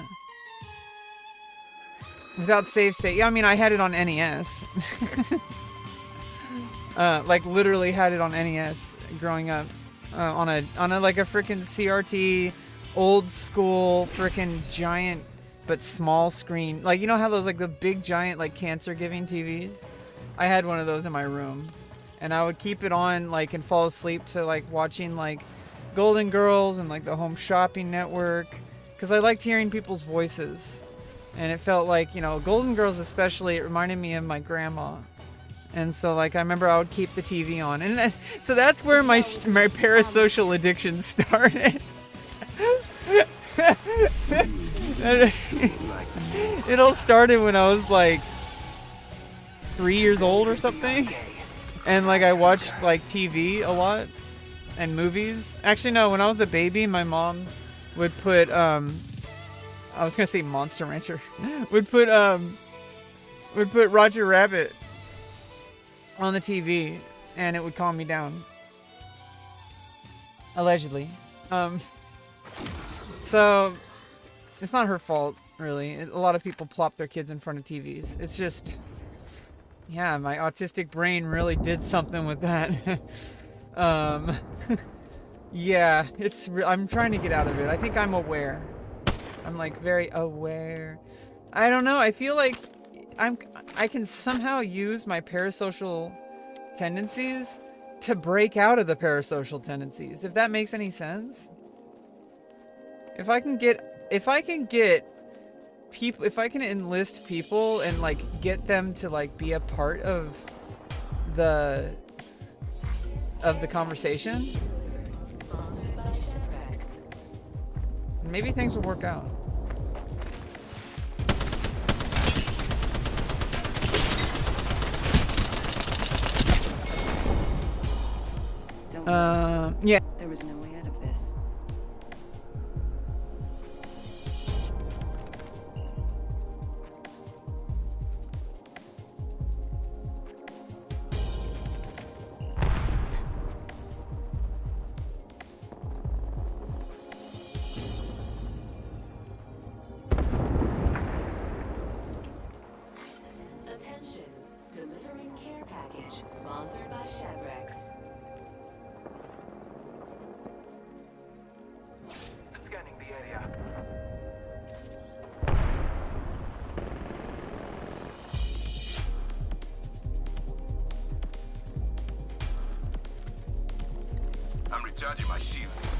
Without save state. Yeah, I mean, I had it on NES. Like literally had it on NES growing up. On a like a freaking CRT, old school freaking giant but small screen. Like, you know how those like the big giant like cancer giving TVs? I had one of those in my room. And I would keep it on like and fall asleep to like watching like Golden Girls and like the Home Shopping Network, because I liked hearing people's voices. And it felt like, you know, Golden Girls especially, it reminded me of my grandma. And so, like, I remember I would keep the TV on. And so that's where my parasocial addiction started. It all started when I was, like, 3 years old or something. And, like, I watched, like, TV a lot and movies. Actually, no, when I was a baby, my mom would put, I was going to say Monster Rancher. would put Roger Rabbit on the TV, and it would calm me down. Allegedly. So, it's not her fault, really. A lot of people plop their kids in front of TVs. It's just, yeah, my autistic brain really did something with that. Yeah, I'm trying to get out of it. I think I'm aware. I'm like very aware. I don't know. I feel like I can somehow use my parasocial tendencies to break out of the parasocial tendencies, if that makes any sense. If I can enlist people and like get them to like be a part of the conversation, maybe things will work out. Yeah. There was no way out of this. Attention, delivering care package sponsored by Chevrex. Scanning the area. I'm recharging my shields.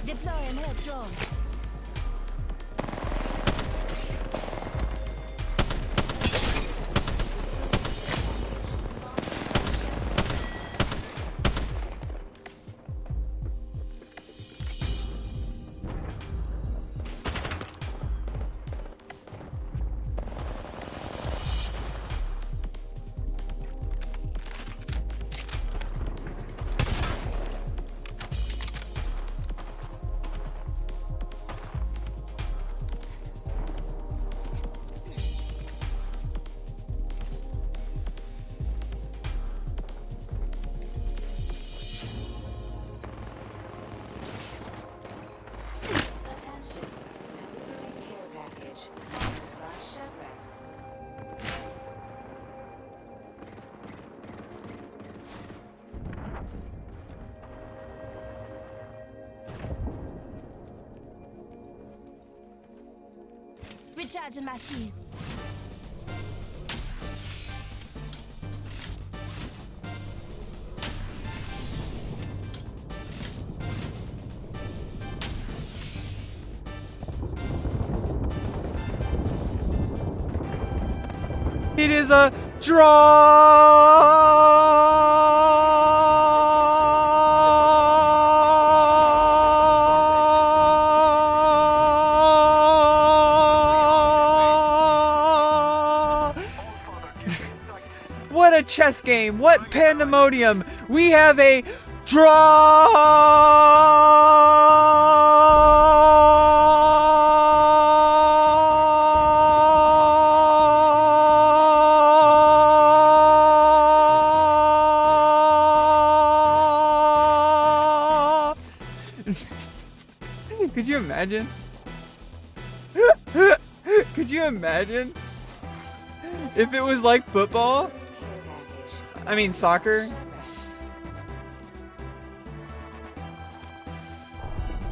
Deploying health drone. Attention, delivering care package sponsored by Chevrex. Recharging my shields. It is a draw. a chess game. What pandemonium? We have a draw. Could you imagine? Could you imagine if it was like football? I mean soccer.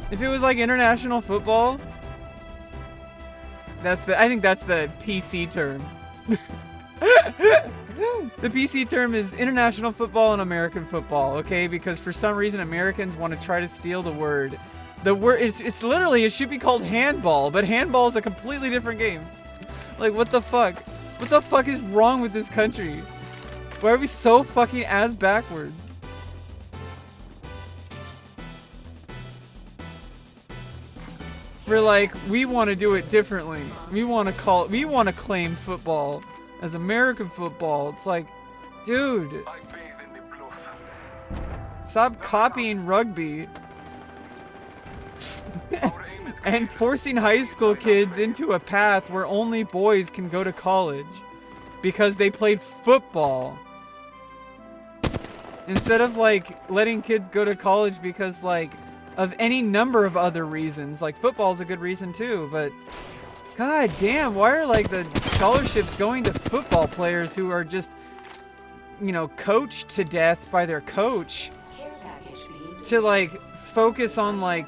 If it was like international football, I think that's the PC term. The PC term is international football and American football, okay? Because for some reason Americans want to try to steal the word. The word, it's literally, it should be called handball, but handball is a completely different game. Like, what the fuck? What the fuck is wrong with this country? Why are we so fucking ass backwards? We're like, we want to do it differently. We want to claim football as American football. It's like, dude, stop copying rugby and forcing high school kids into a path where only boys can go to college because they played football. Instead of like letting kids go to college because like of any number of other reasons. Like football is a good reason too, but god damn, why are like the scholarships going to football players who are just, you know, coached to death by their coach to like focus on like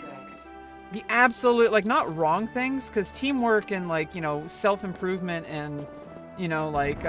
the absolute, like, not wrong things, because teamwork and like, you know, self-improvement and, you know, like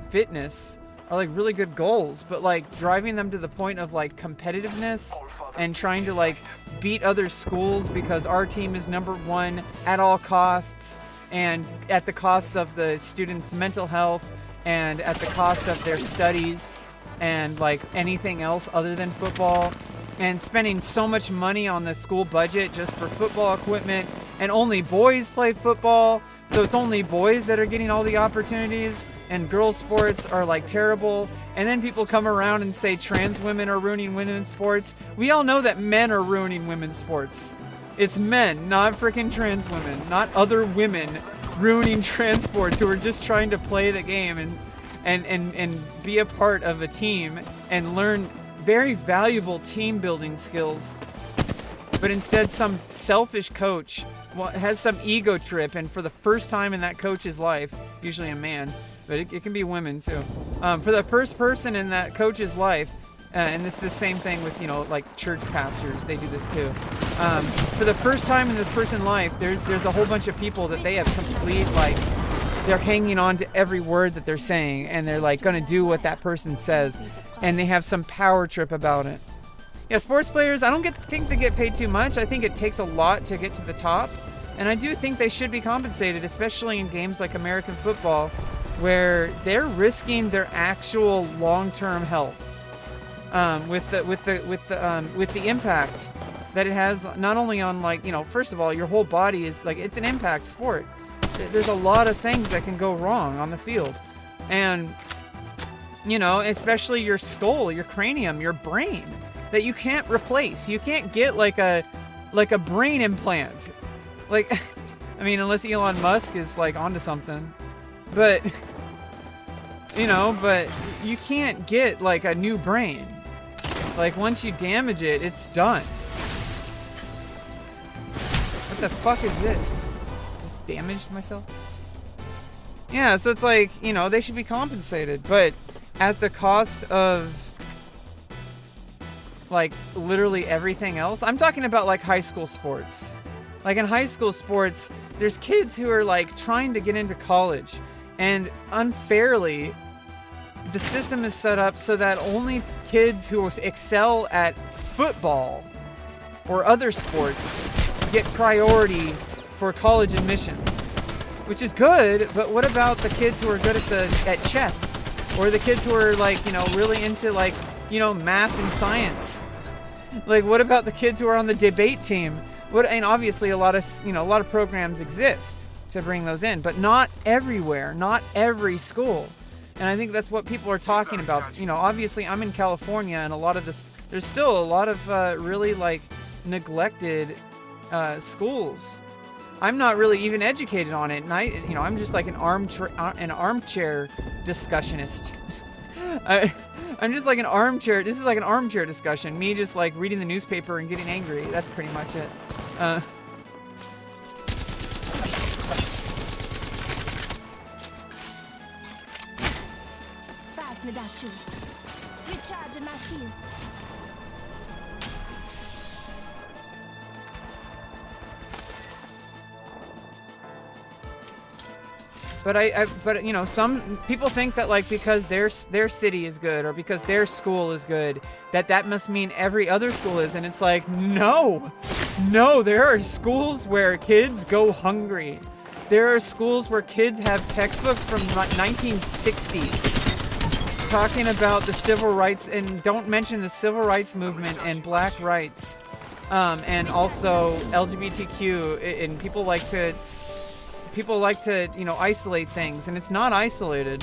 fitness are like really good goals, but like driving them to the point of like competitiveness and trying to like beat other schools because our team is #1 at all costs and at the cost of the students' mental health and at the cost of their studies and like anything else other than football, and spending so much money on the school budget just for football equipment, and only boys play football, so it's only boys that are getting all the opportunities, and girls' sports are like terrible. And then people come around and say trans women are ruining women's sports. We all know that men are ruining women's sports. It's men, not freaking trans women, not other women ruining trans sports who are just trying to play the game and be a part of a team and learn very valuable team building skills. But instead some selfish coach has some ego trip, and for the first time in that coach's life, usually a man, but it can be women too, for the first person in that coach's life, and this is the same thing with, you know, like church pastors, they do this too. For the first time in this person's life, there's a whole bunch of people that they have complete, like, they're hanging on to every word that they're saying, and they're like gonna do what that person says, and they have some power trip about it. Yeah, sports players, I don't think they get paid too much. I think it takes a lot to get to the top, and I do think they should be compensated, especially in games like American football, where they're risking their actual long-term health with the impact that it has, not only on, like, you know, first of all, your whole body is like, it's an impact sport. There's a lot of things that can go wrong on the field, and, you know, especially your skull, your cranium, your brain, that you can't replace. You can't get like a brain implant, like, I mean, unless Elon Musk is like onto something, but, you know, but you can't get like a new brain. Like, once you damage it, it's done. What the fuck is this? Just damaged myself? Yeah, so it's like, you know, they should be compensated, but at the cost of like literally everything else. I'm talking about like high school sports. Like in high school sports, there's kids who are like trying to get into college, and unfairly the system is set up so that only kids who excel at football or other sports get priority for college admissions, which is good, but what about the kids who are good at chess, or the kids who are like, you know, really into like, you know, math and science? Like, what about the kids who are on the debate team? And obviously a lot of programs exist to bring those in, but not everywhere, not every school. And I think that's what people are talking about. You know, obviously I'm in California, and a lot of this, there's still a lot of really like neglected schools. I'm not really even educated on it, and I'm just like an armchair discussionist. I'm just like an armchair. This is like an armchair discussion. Me just like reading the newspaper and getting angry. That's pretty much it. Pass me that shield. Recharging my shields. But you know, some people think that like because their city is good or because their school is good, that must mean every other school is, and it's like no, there are schools where kids go hungry. There are schools where kids have textbooks from 1960 talking about the civil rights, and don't mention the civil rights movement and black rights, and also LGBTQ, and people like to, you know, isolate things, and it's not isolated.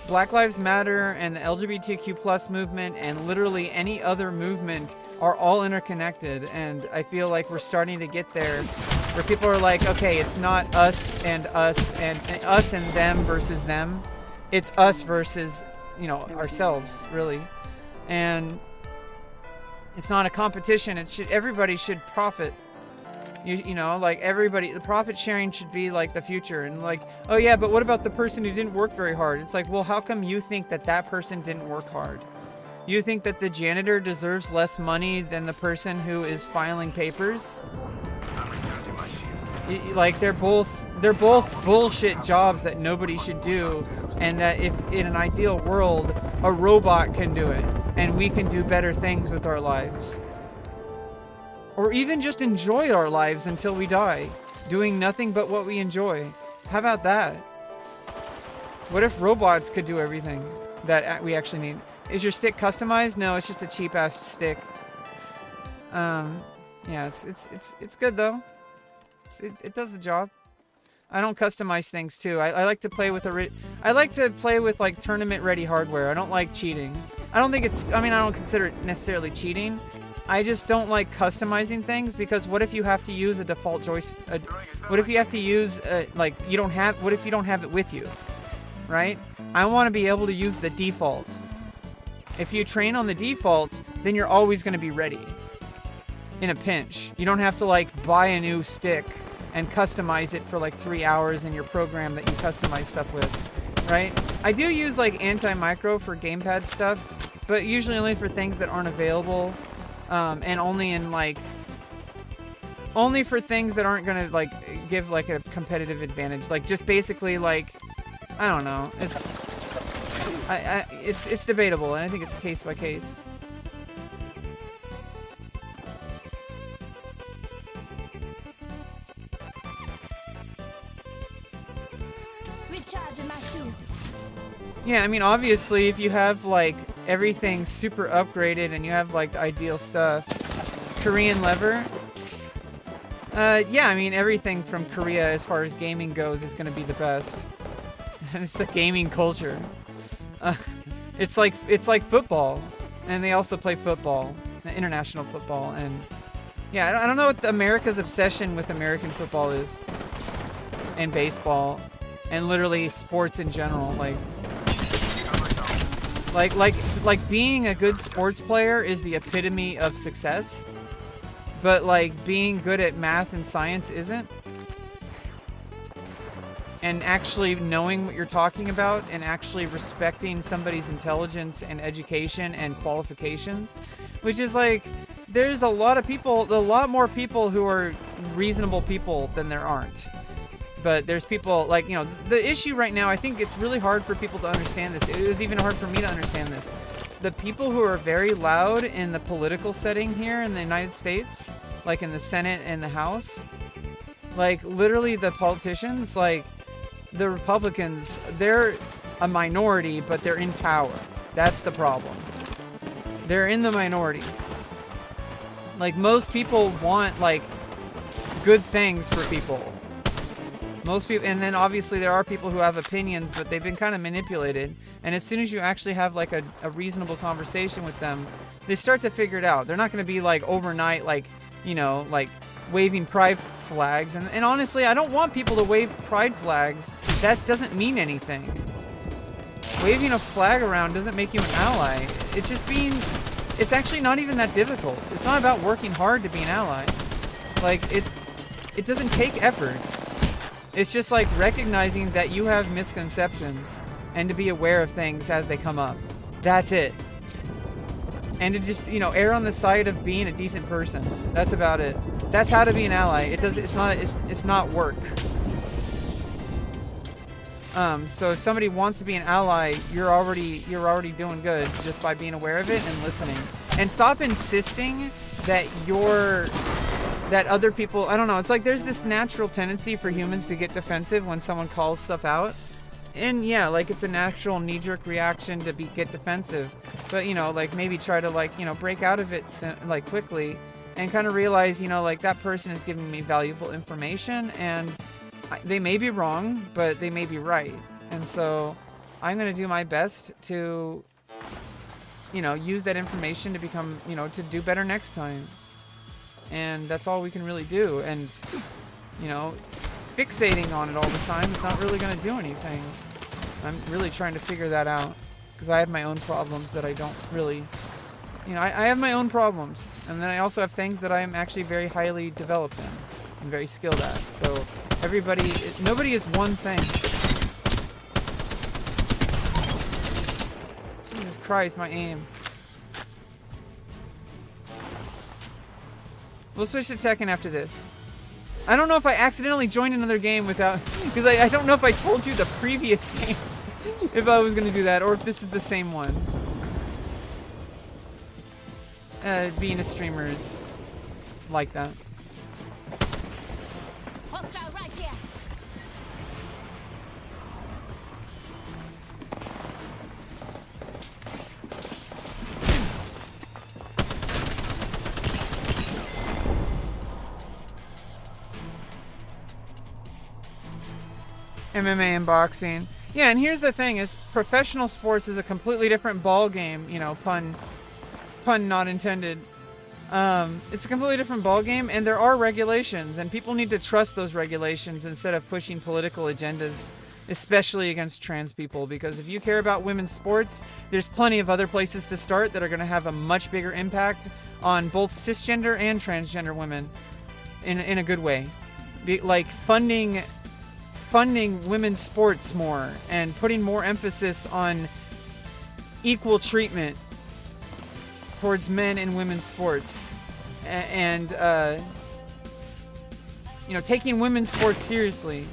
Black Lives Matter and the LGBTQ plus movement and literally any other movement are all interconnected, and I feel like we're starting to get there where people are like, okay, it's not us and us and us and them versus them. It's us versus, you know, ourselves, really. And it's not a competition. Everybody should profit. You know, like everybody, the profit sharing should be like the future. And like, oh yeah, but what about the person who didn't work very hard? It's like, well, how come you think that person didn't work hard? You think that the janitor deserves less money than the person who is filing papers? Like they're both bullshit jobs that nobody should do, and that if in an ideal world a robot can do it and we can do better things with our lives. Or even just enjoy our lives until we die, doing nothing but what we enjoy. How about that? What if robots could do everything that we actually need? Is your stick customized? No, it's just a cheap ass stick. Yeah, it's good though. It does the job. I don't customize things too. I like to play with like tournament ready hardware. I don't like cheating. I don't consider it necessarily cheating. I just don't like customizing things, because what if you have to use a default joystick? What if you have to use what if you don't have it with you, right? I want to be able to use the default. If you train on the default, then you're always going to be ready in a pinch. You don't have to like buy a new stick and customize it for like 3 hours in your program that you customize stuff with, right? I do use like anti-micro for gamepad stuff, but usually only for things that aren't available. And only for things that aren't gonna like give like a competitive advantage. Like just basically like, I don't know. It's debatable, and I think it's case by case. Recharging my shields. Yeah, I mean, obviously, if you have, like, everything super upgraded and you have, like, the ideal stuff. Korean lever. Yeah, I mean, everything from Korea as far as gaming goes is going to be the best. It's a gaming culture. It's like football. And they also play football. International football. And, yeah, I don't know what America's obsession with American football is. And baseball. And literally sports in general. Like being a good sports player is the epitome of success, but like being good at math and science isn't. And actually knowing what you're talking about and actually respecting somebody's intelligence and education and qualifications, which is like, there's a lot more people who are reasonable people than there aren't. But there's people like, you know, the issue right now, I think it's really hard for people to understand this. It was even hard for me to understand this. The people who are very loud in the political setting here in the United States, like in the Senate and the House, like literally the politicians, like the Republicans, they're a minority, but they're in power. That's the problem. They're in the minority. Like most people want like good things for people. Most people, and then obviously there are people who have opinions, but they've been kind of manipulated. And as soon as you actually have like a reasonable conversation with them, they start to figure it out. They're not going to be like overnight, like, you know, like waving pride flags. And honestly, I don't want people to wave pride flags. That doesn't mean anything. Waving a flag around doesn't make you an ally. It's just being, it's actually not even that difficult. It's not about working hard to be an ally. Like, it doesn't take effort. It's just like recognizing that you have misconceptions and to be aware of things as they come up. That's it. And to just, you know, err on the side of being a decent person. That's about it. That's how to be an ally. It's not work. So if somebody wants to be an ally, you're already doing good just by being aware of it and listening. And stop insisting that that other people, I don't know, it's like there's this natural tendency for humans to get defensive when someone calls stuff out. And yeah, like it's a natural knee-jerk reaction to get defensive. But, you know, like maybe try to like, you know, break out of it like quickly and kind of realize, you know, like that person is giving me valuable information and they may be wrong, but they may be right. And so I'm going to do my best to, you know, use that information to become, you know, to do better next time. And that's all we can really do. And, you know, fixating on it all the time is not really going to do anything. I'm really trying to figure that out because I have my own problems that I don't really, you know, I have my own problems. And then I also have things that I am actually very highly developed in and very skilled at. So nobody is one thing. Jesus Christ, my aim. We'll switch to Tekken after this. I don't know if I accidentally joined another game without, because I don't know if I told you the previous game if I was going to do that or if this is the same one. Being a streamer is like that. Hostile right here. MMA and boxing. Yeah, and here's the thing is professional sports is a completely different ball game, you know, pun not intended. It's a completely different ball game and there are regulations and people need to trust those regulations instead of pushing political agendas, especially against trans people, because if you care about women's sports, there's plenty of other places to start that are going to have a much bigger impact on both cisgender and transgender women in a good way. Like funding women's sports more and putting more emphasis on equal treatment towards men in women's sports and you know, taking women's sports seriously.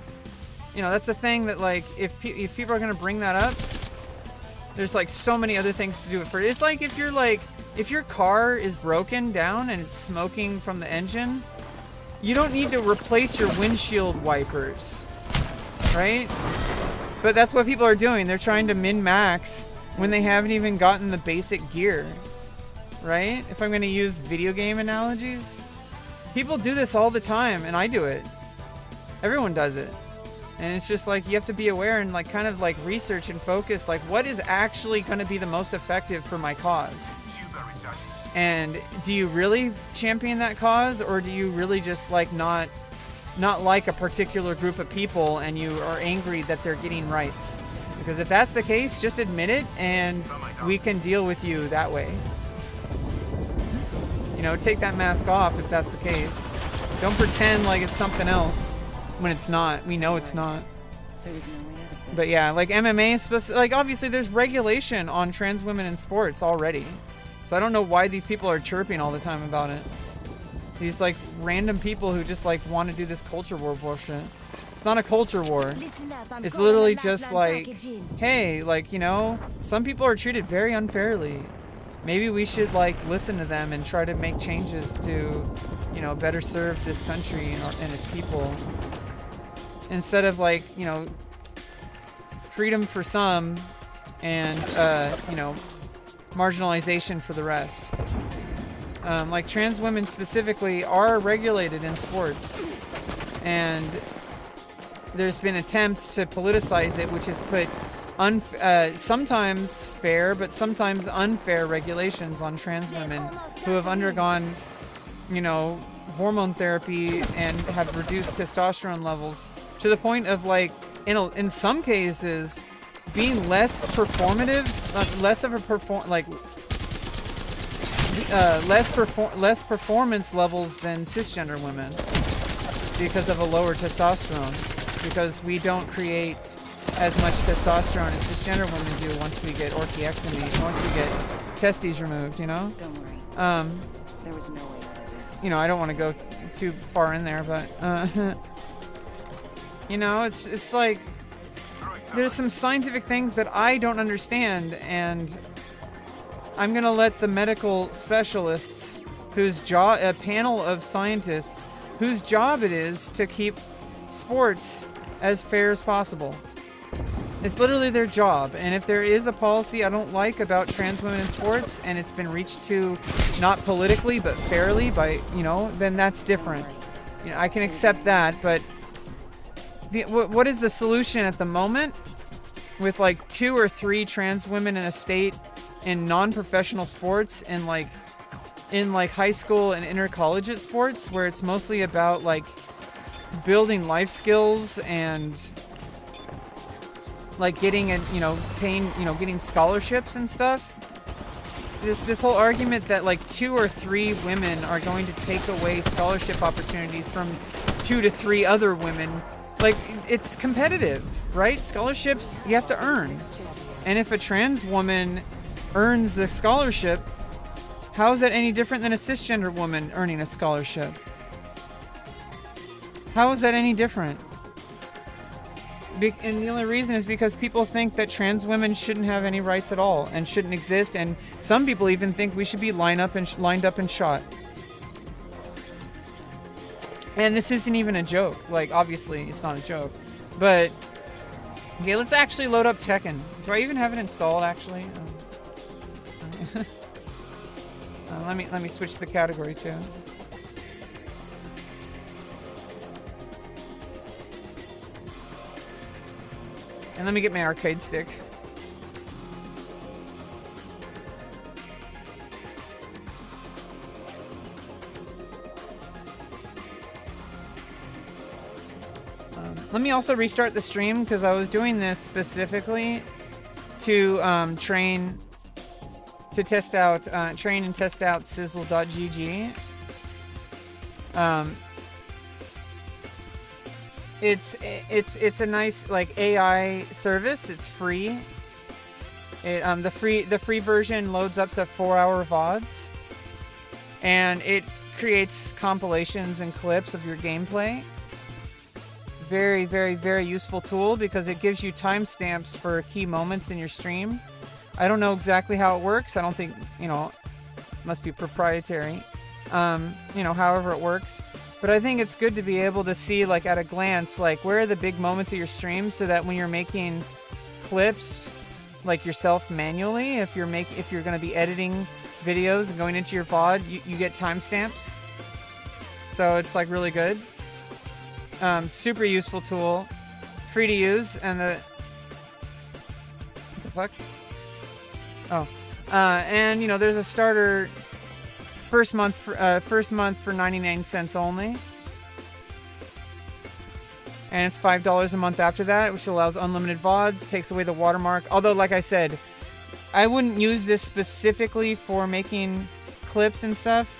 You know, that's the thing that like if people are going to bring that up, there's like so many other things to do it for. It's like if your car is broken down and it's smoking from the engine, you don't need to replace your windshield wipers. Right? But that's what people are doing. They're trying to min-max when they haven't even gotten the basic gear. Right? If I'm going to use video game analogies. People do this all the time, and I do it. Everyone does it. And it's just like you have to be aware and like kind of like research and focus like what is actually going to be the most effective for my cause. And do you really champion that cause, or do you really just like not like a particular group of people and you are angry that they're getting rights? Because if that's the case, just admit it and we can deal with you that way. You know, take that mask off if that's the case. Don't pretend like it's something else when it's not. We know it's not. But yeah, like MMA is supposed to, like obviously there's regulation on trans women in sports already. So I don't know why these people are chirping all the time about it. These like random people who just like want to do this culture war bullshit. It's not a culture war. It's literally just like, hey, like, you know, some people are treated very unfairly. Maybe we should like listen to them and try to make changes to, you know, better serve this country and its people. Instead of like, you know, freedom for some and, you know, marginalization for the rest. Like trans women specifically are regulated in sports, and there's been attempts to politicize it, which has put sometimes fair but sometimes unfair regulations on trans women who have undergone, you know, hormone therapy and have reduced testosterone levels to the point of, like, in some cases being less performative, less performance levels than cisgender women because of a lower testosterone, because we don't create as much testosterone as cisgender women do once we get orchiectomy, once we get testes removed, you know? Don't worry. There was no way out of this. You know, I don't want to go too far in there, but, you know, it's like, there's some scientific things that I don't understand, and I'm going to let the medical specialists, a panel of scientists, whose job it is to keep sports as fair as possible. It's literally their job, and if there is a policy I don't like about trans women in sports, and it's been reached to not politically but fairly by, you know, then that's different. You know, I can accept that, but what is the solution at the moment with like 2 or 3 trans women in a state in non-professional sports and like in like high school and intercollegiate sports where it's mostly about like building life skills and like getting getting scholarships and stuff. This whole argument that like 2 or 3 women are going to take away scholarship opportunities from 2 to 3 other women, like, it's competitive, right? Scholarships you have to earn. And if a trans woman earns the scholarship, how is that any different than a cisgender woman earning a scholarship? How is that any different? And the only reason is because people think that trans women shouldn't have any rights at all and shouldn't exist, and some people even think we should be lined up and shot. And this isn't even a joke. Like, obviously, it's not a joke. But, okay, let's actually load up Tekken. Do I even have it installed, actually? Let me switch the category, too. And let me get my arcade stick. Let me also restart the stream because I was doing this specifically to train and test out sizzle.gg. It's a nice like AI service. It's free. The free version loads up to 4-hour VODs, and it creates compilations and clips of your gameplay. Very, very, very useful tool because it gives you timestamps for key moments in your stream. I don't know exactly how it works. I don't think, you know, it must be proprietary. You know, however it works. But I think it's good to be able to see, like, at a glance, like, where are the big moments of your stream, so that when you're making clips, like yourself manually, if you're going to be editing videos and going into your VOD, you get timestamps. So it's like really good. Super useful tool, free to use, and what the fuck? Oh, and you know, there's a starter first month for 99 cents only, and it's $5 a month after that, which allows unlimited VODs, takes away the watermark. Although, like I said, I wouldn't use this specifically for making clips and stuff,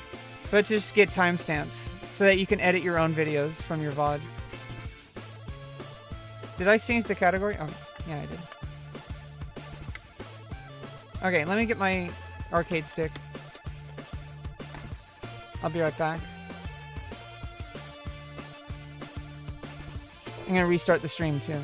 but just get timestamps so that you can edit your own videos from your VOD. Did I change the category? Oh, yeah, I did. Okay, let me get my arcade stick. I'll be right back. I'm gonna restart the stream too.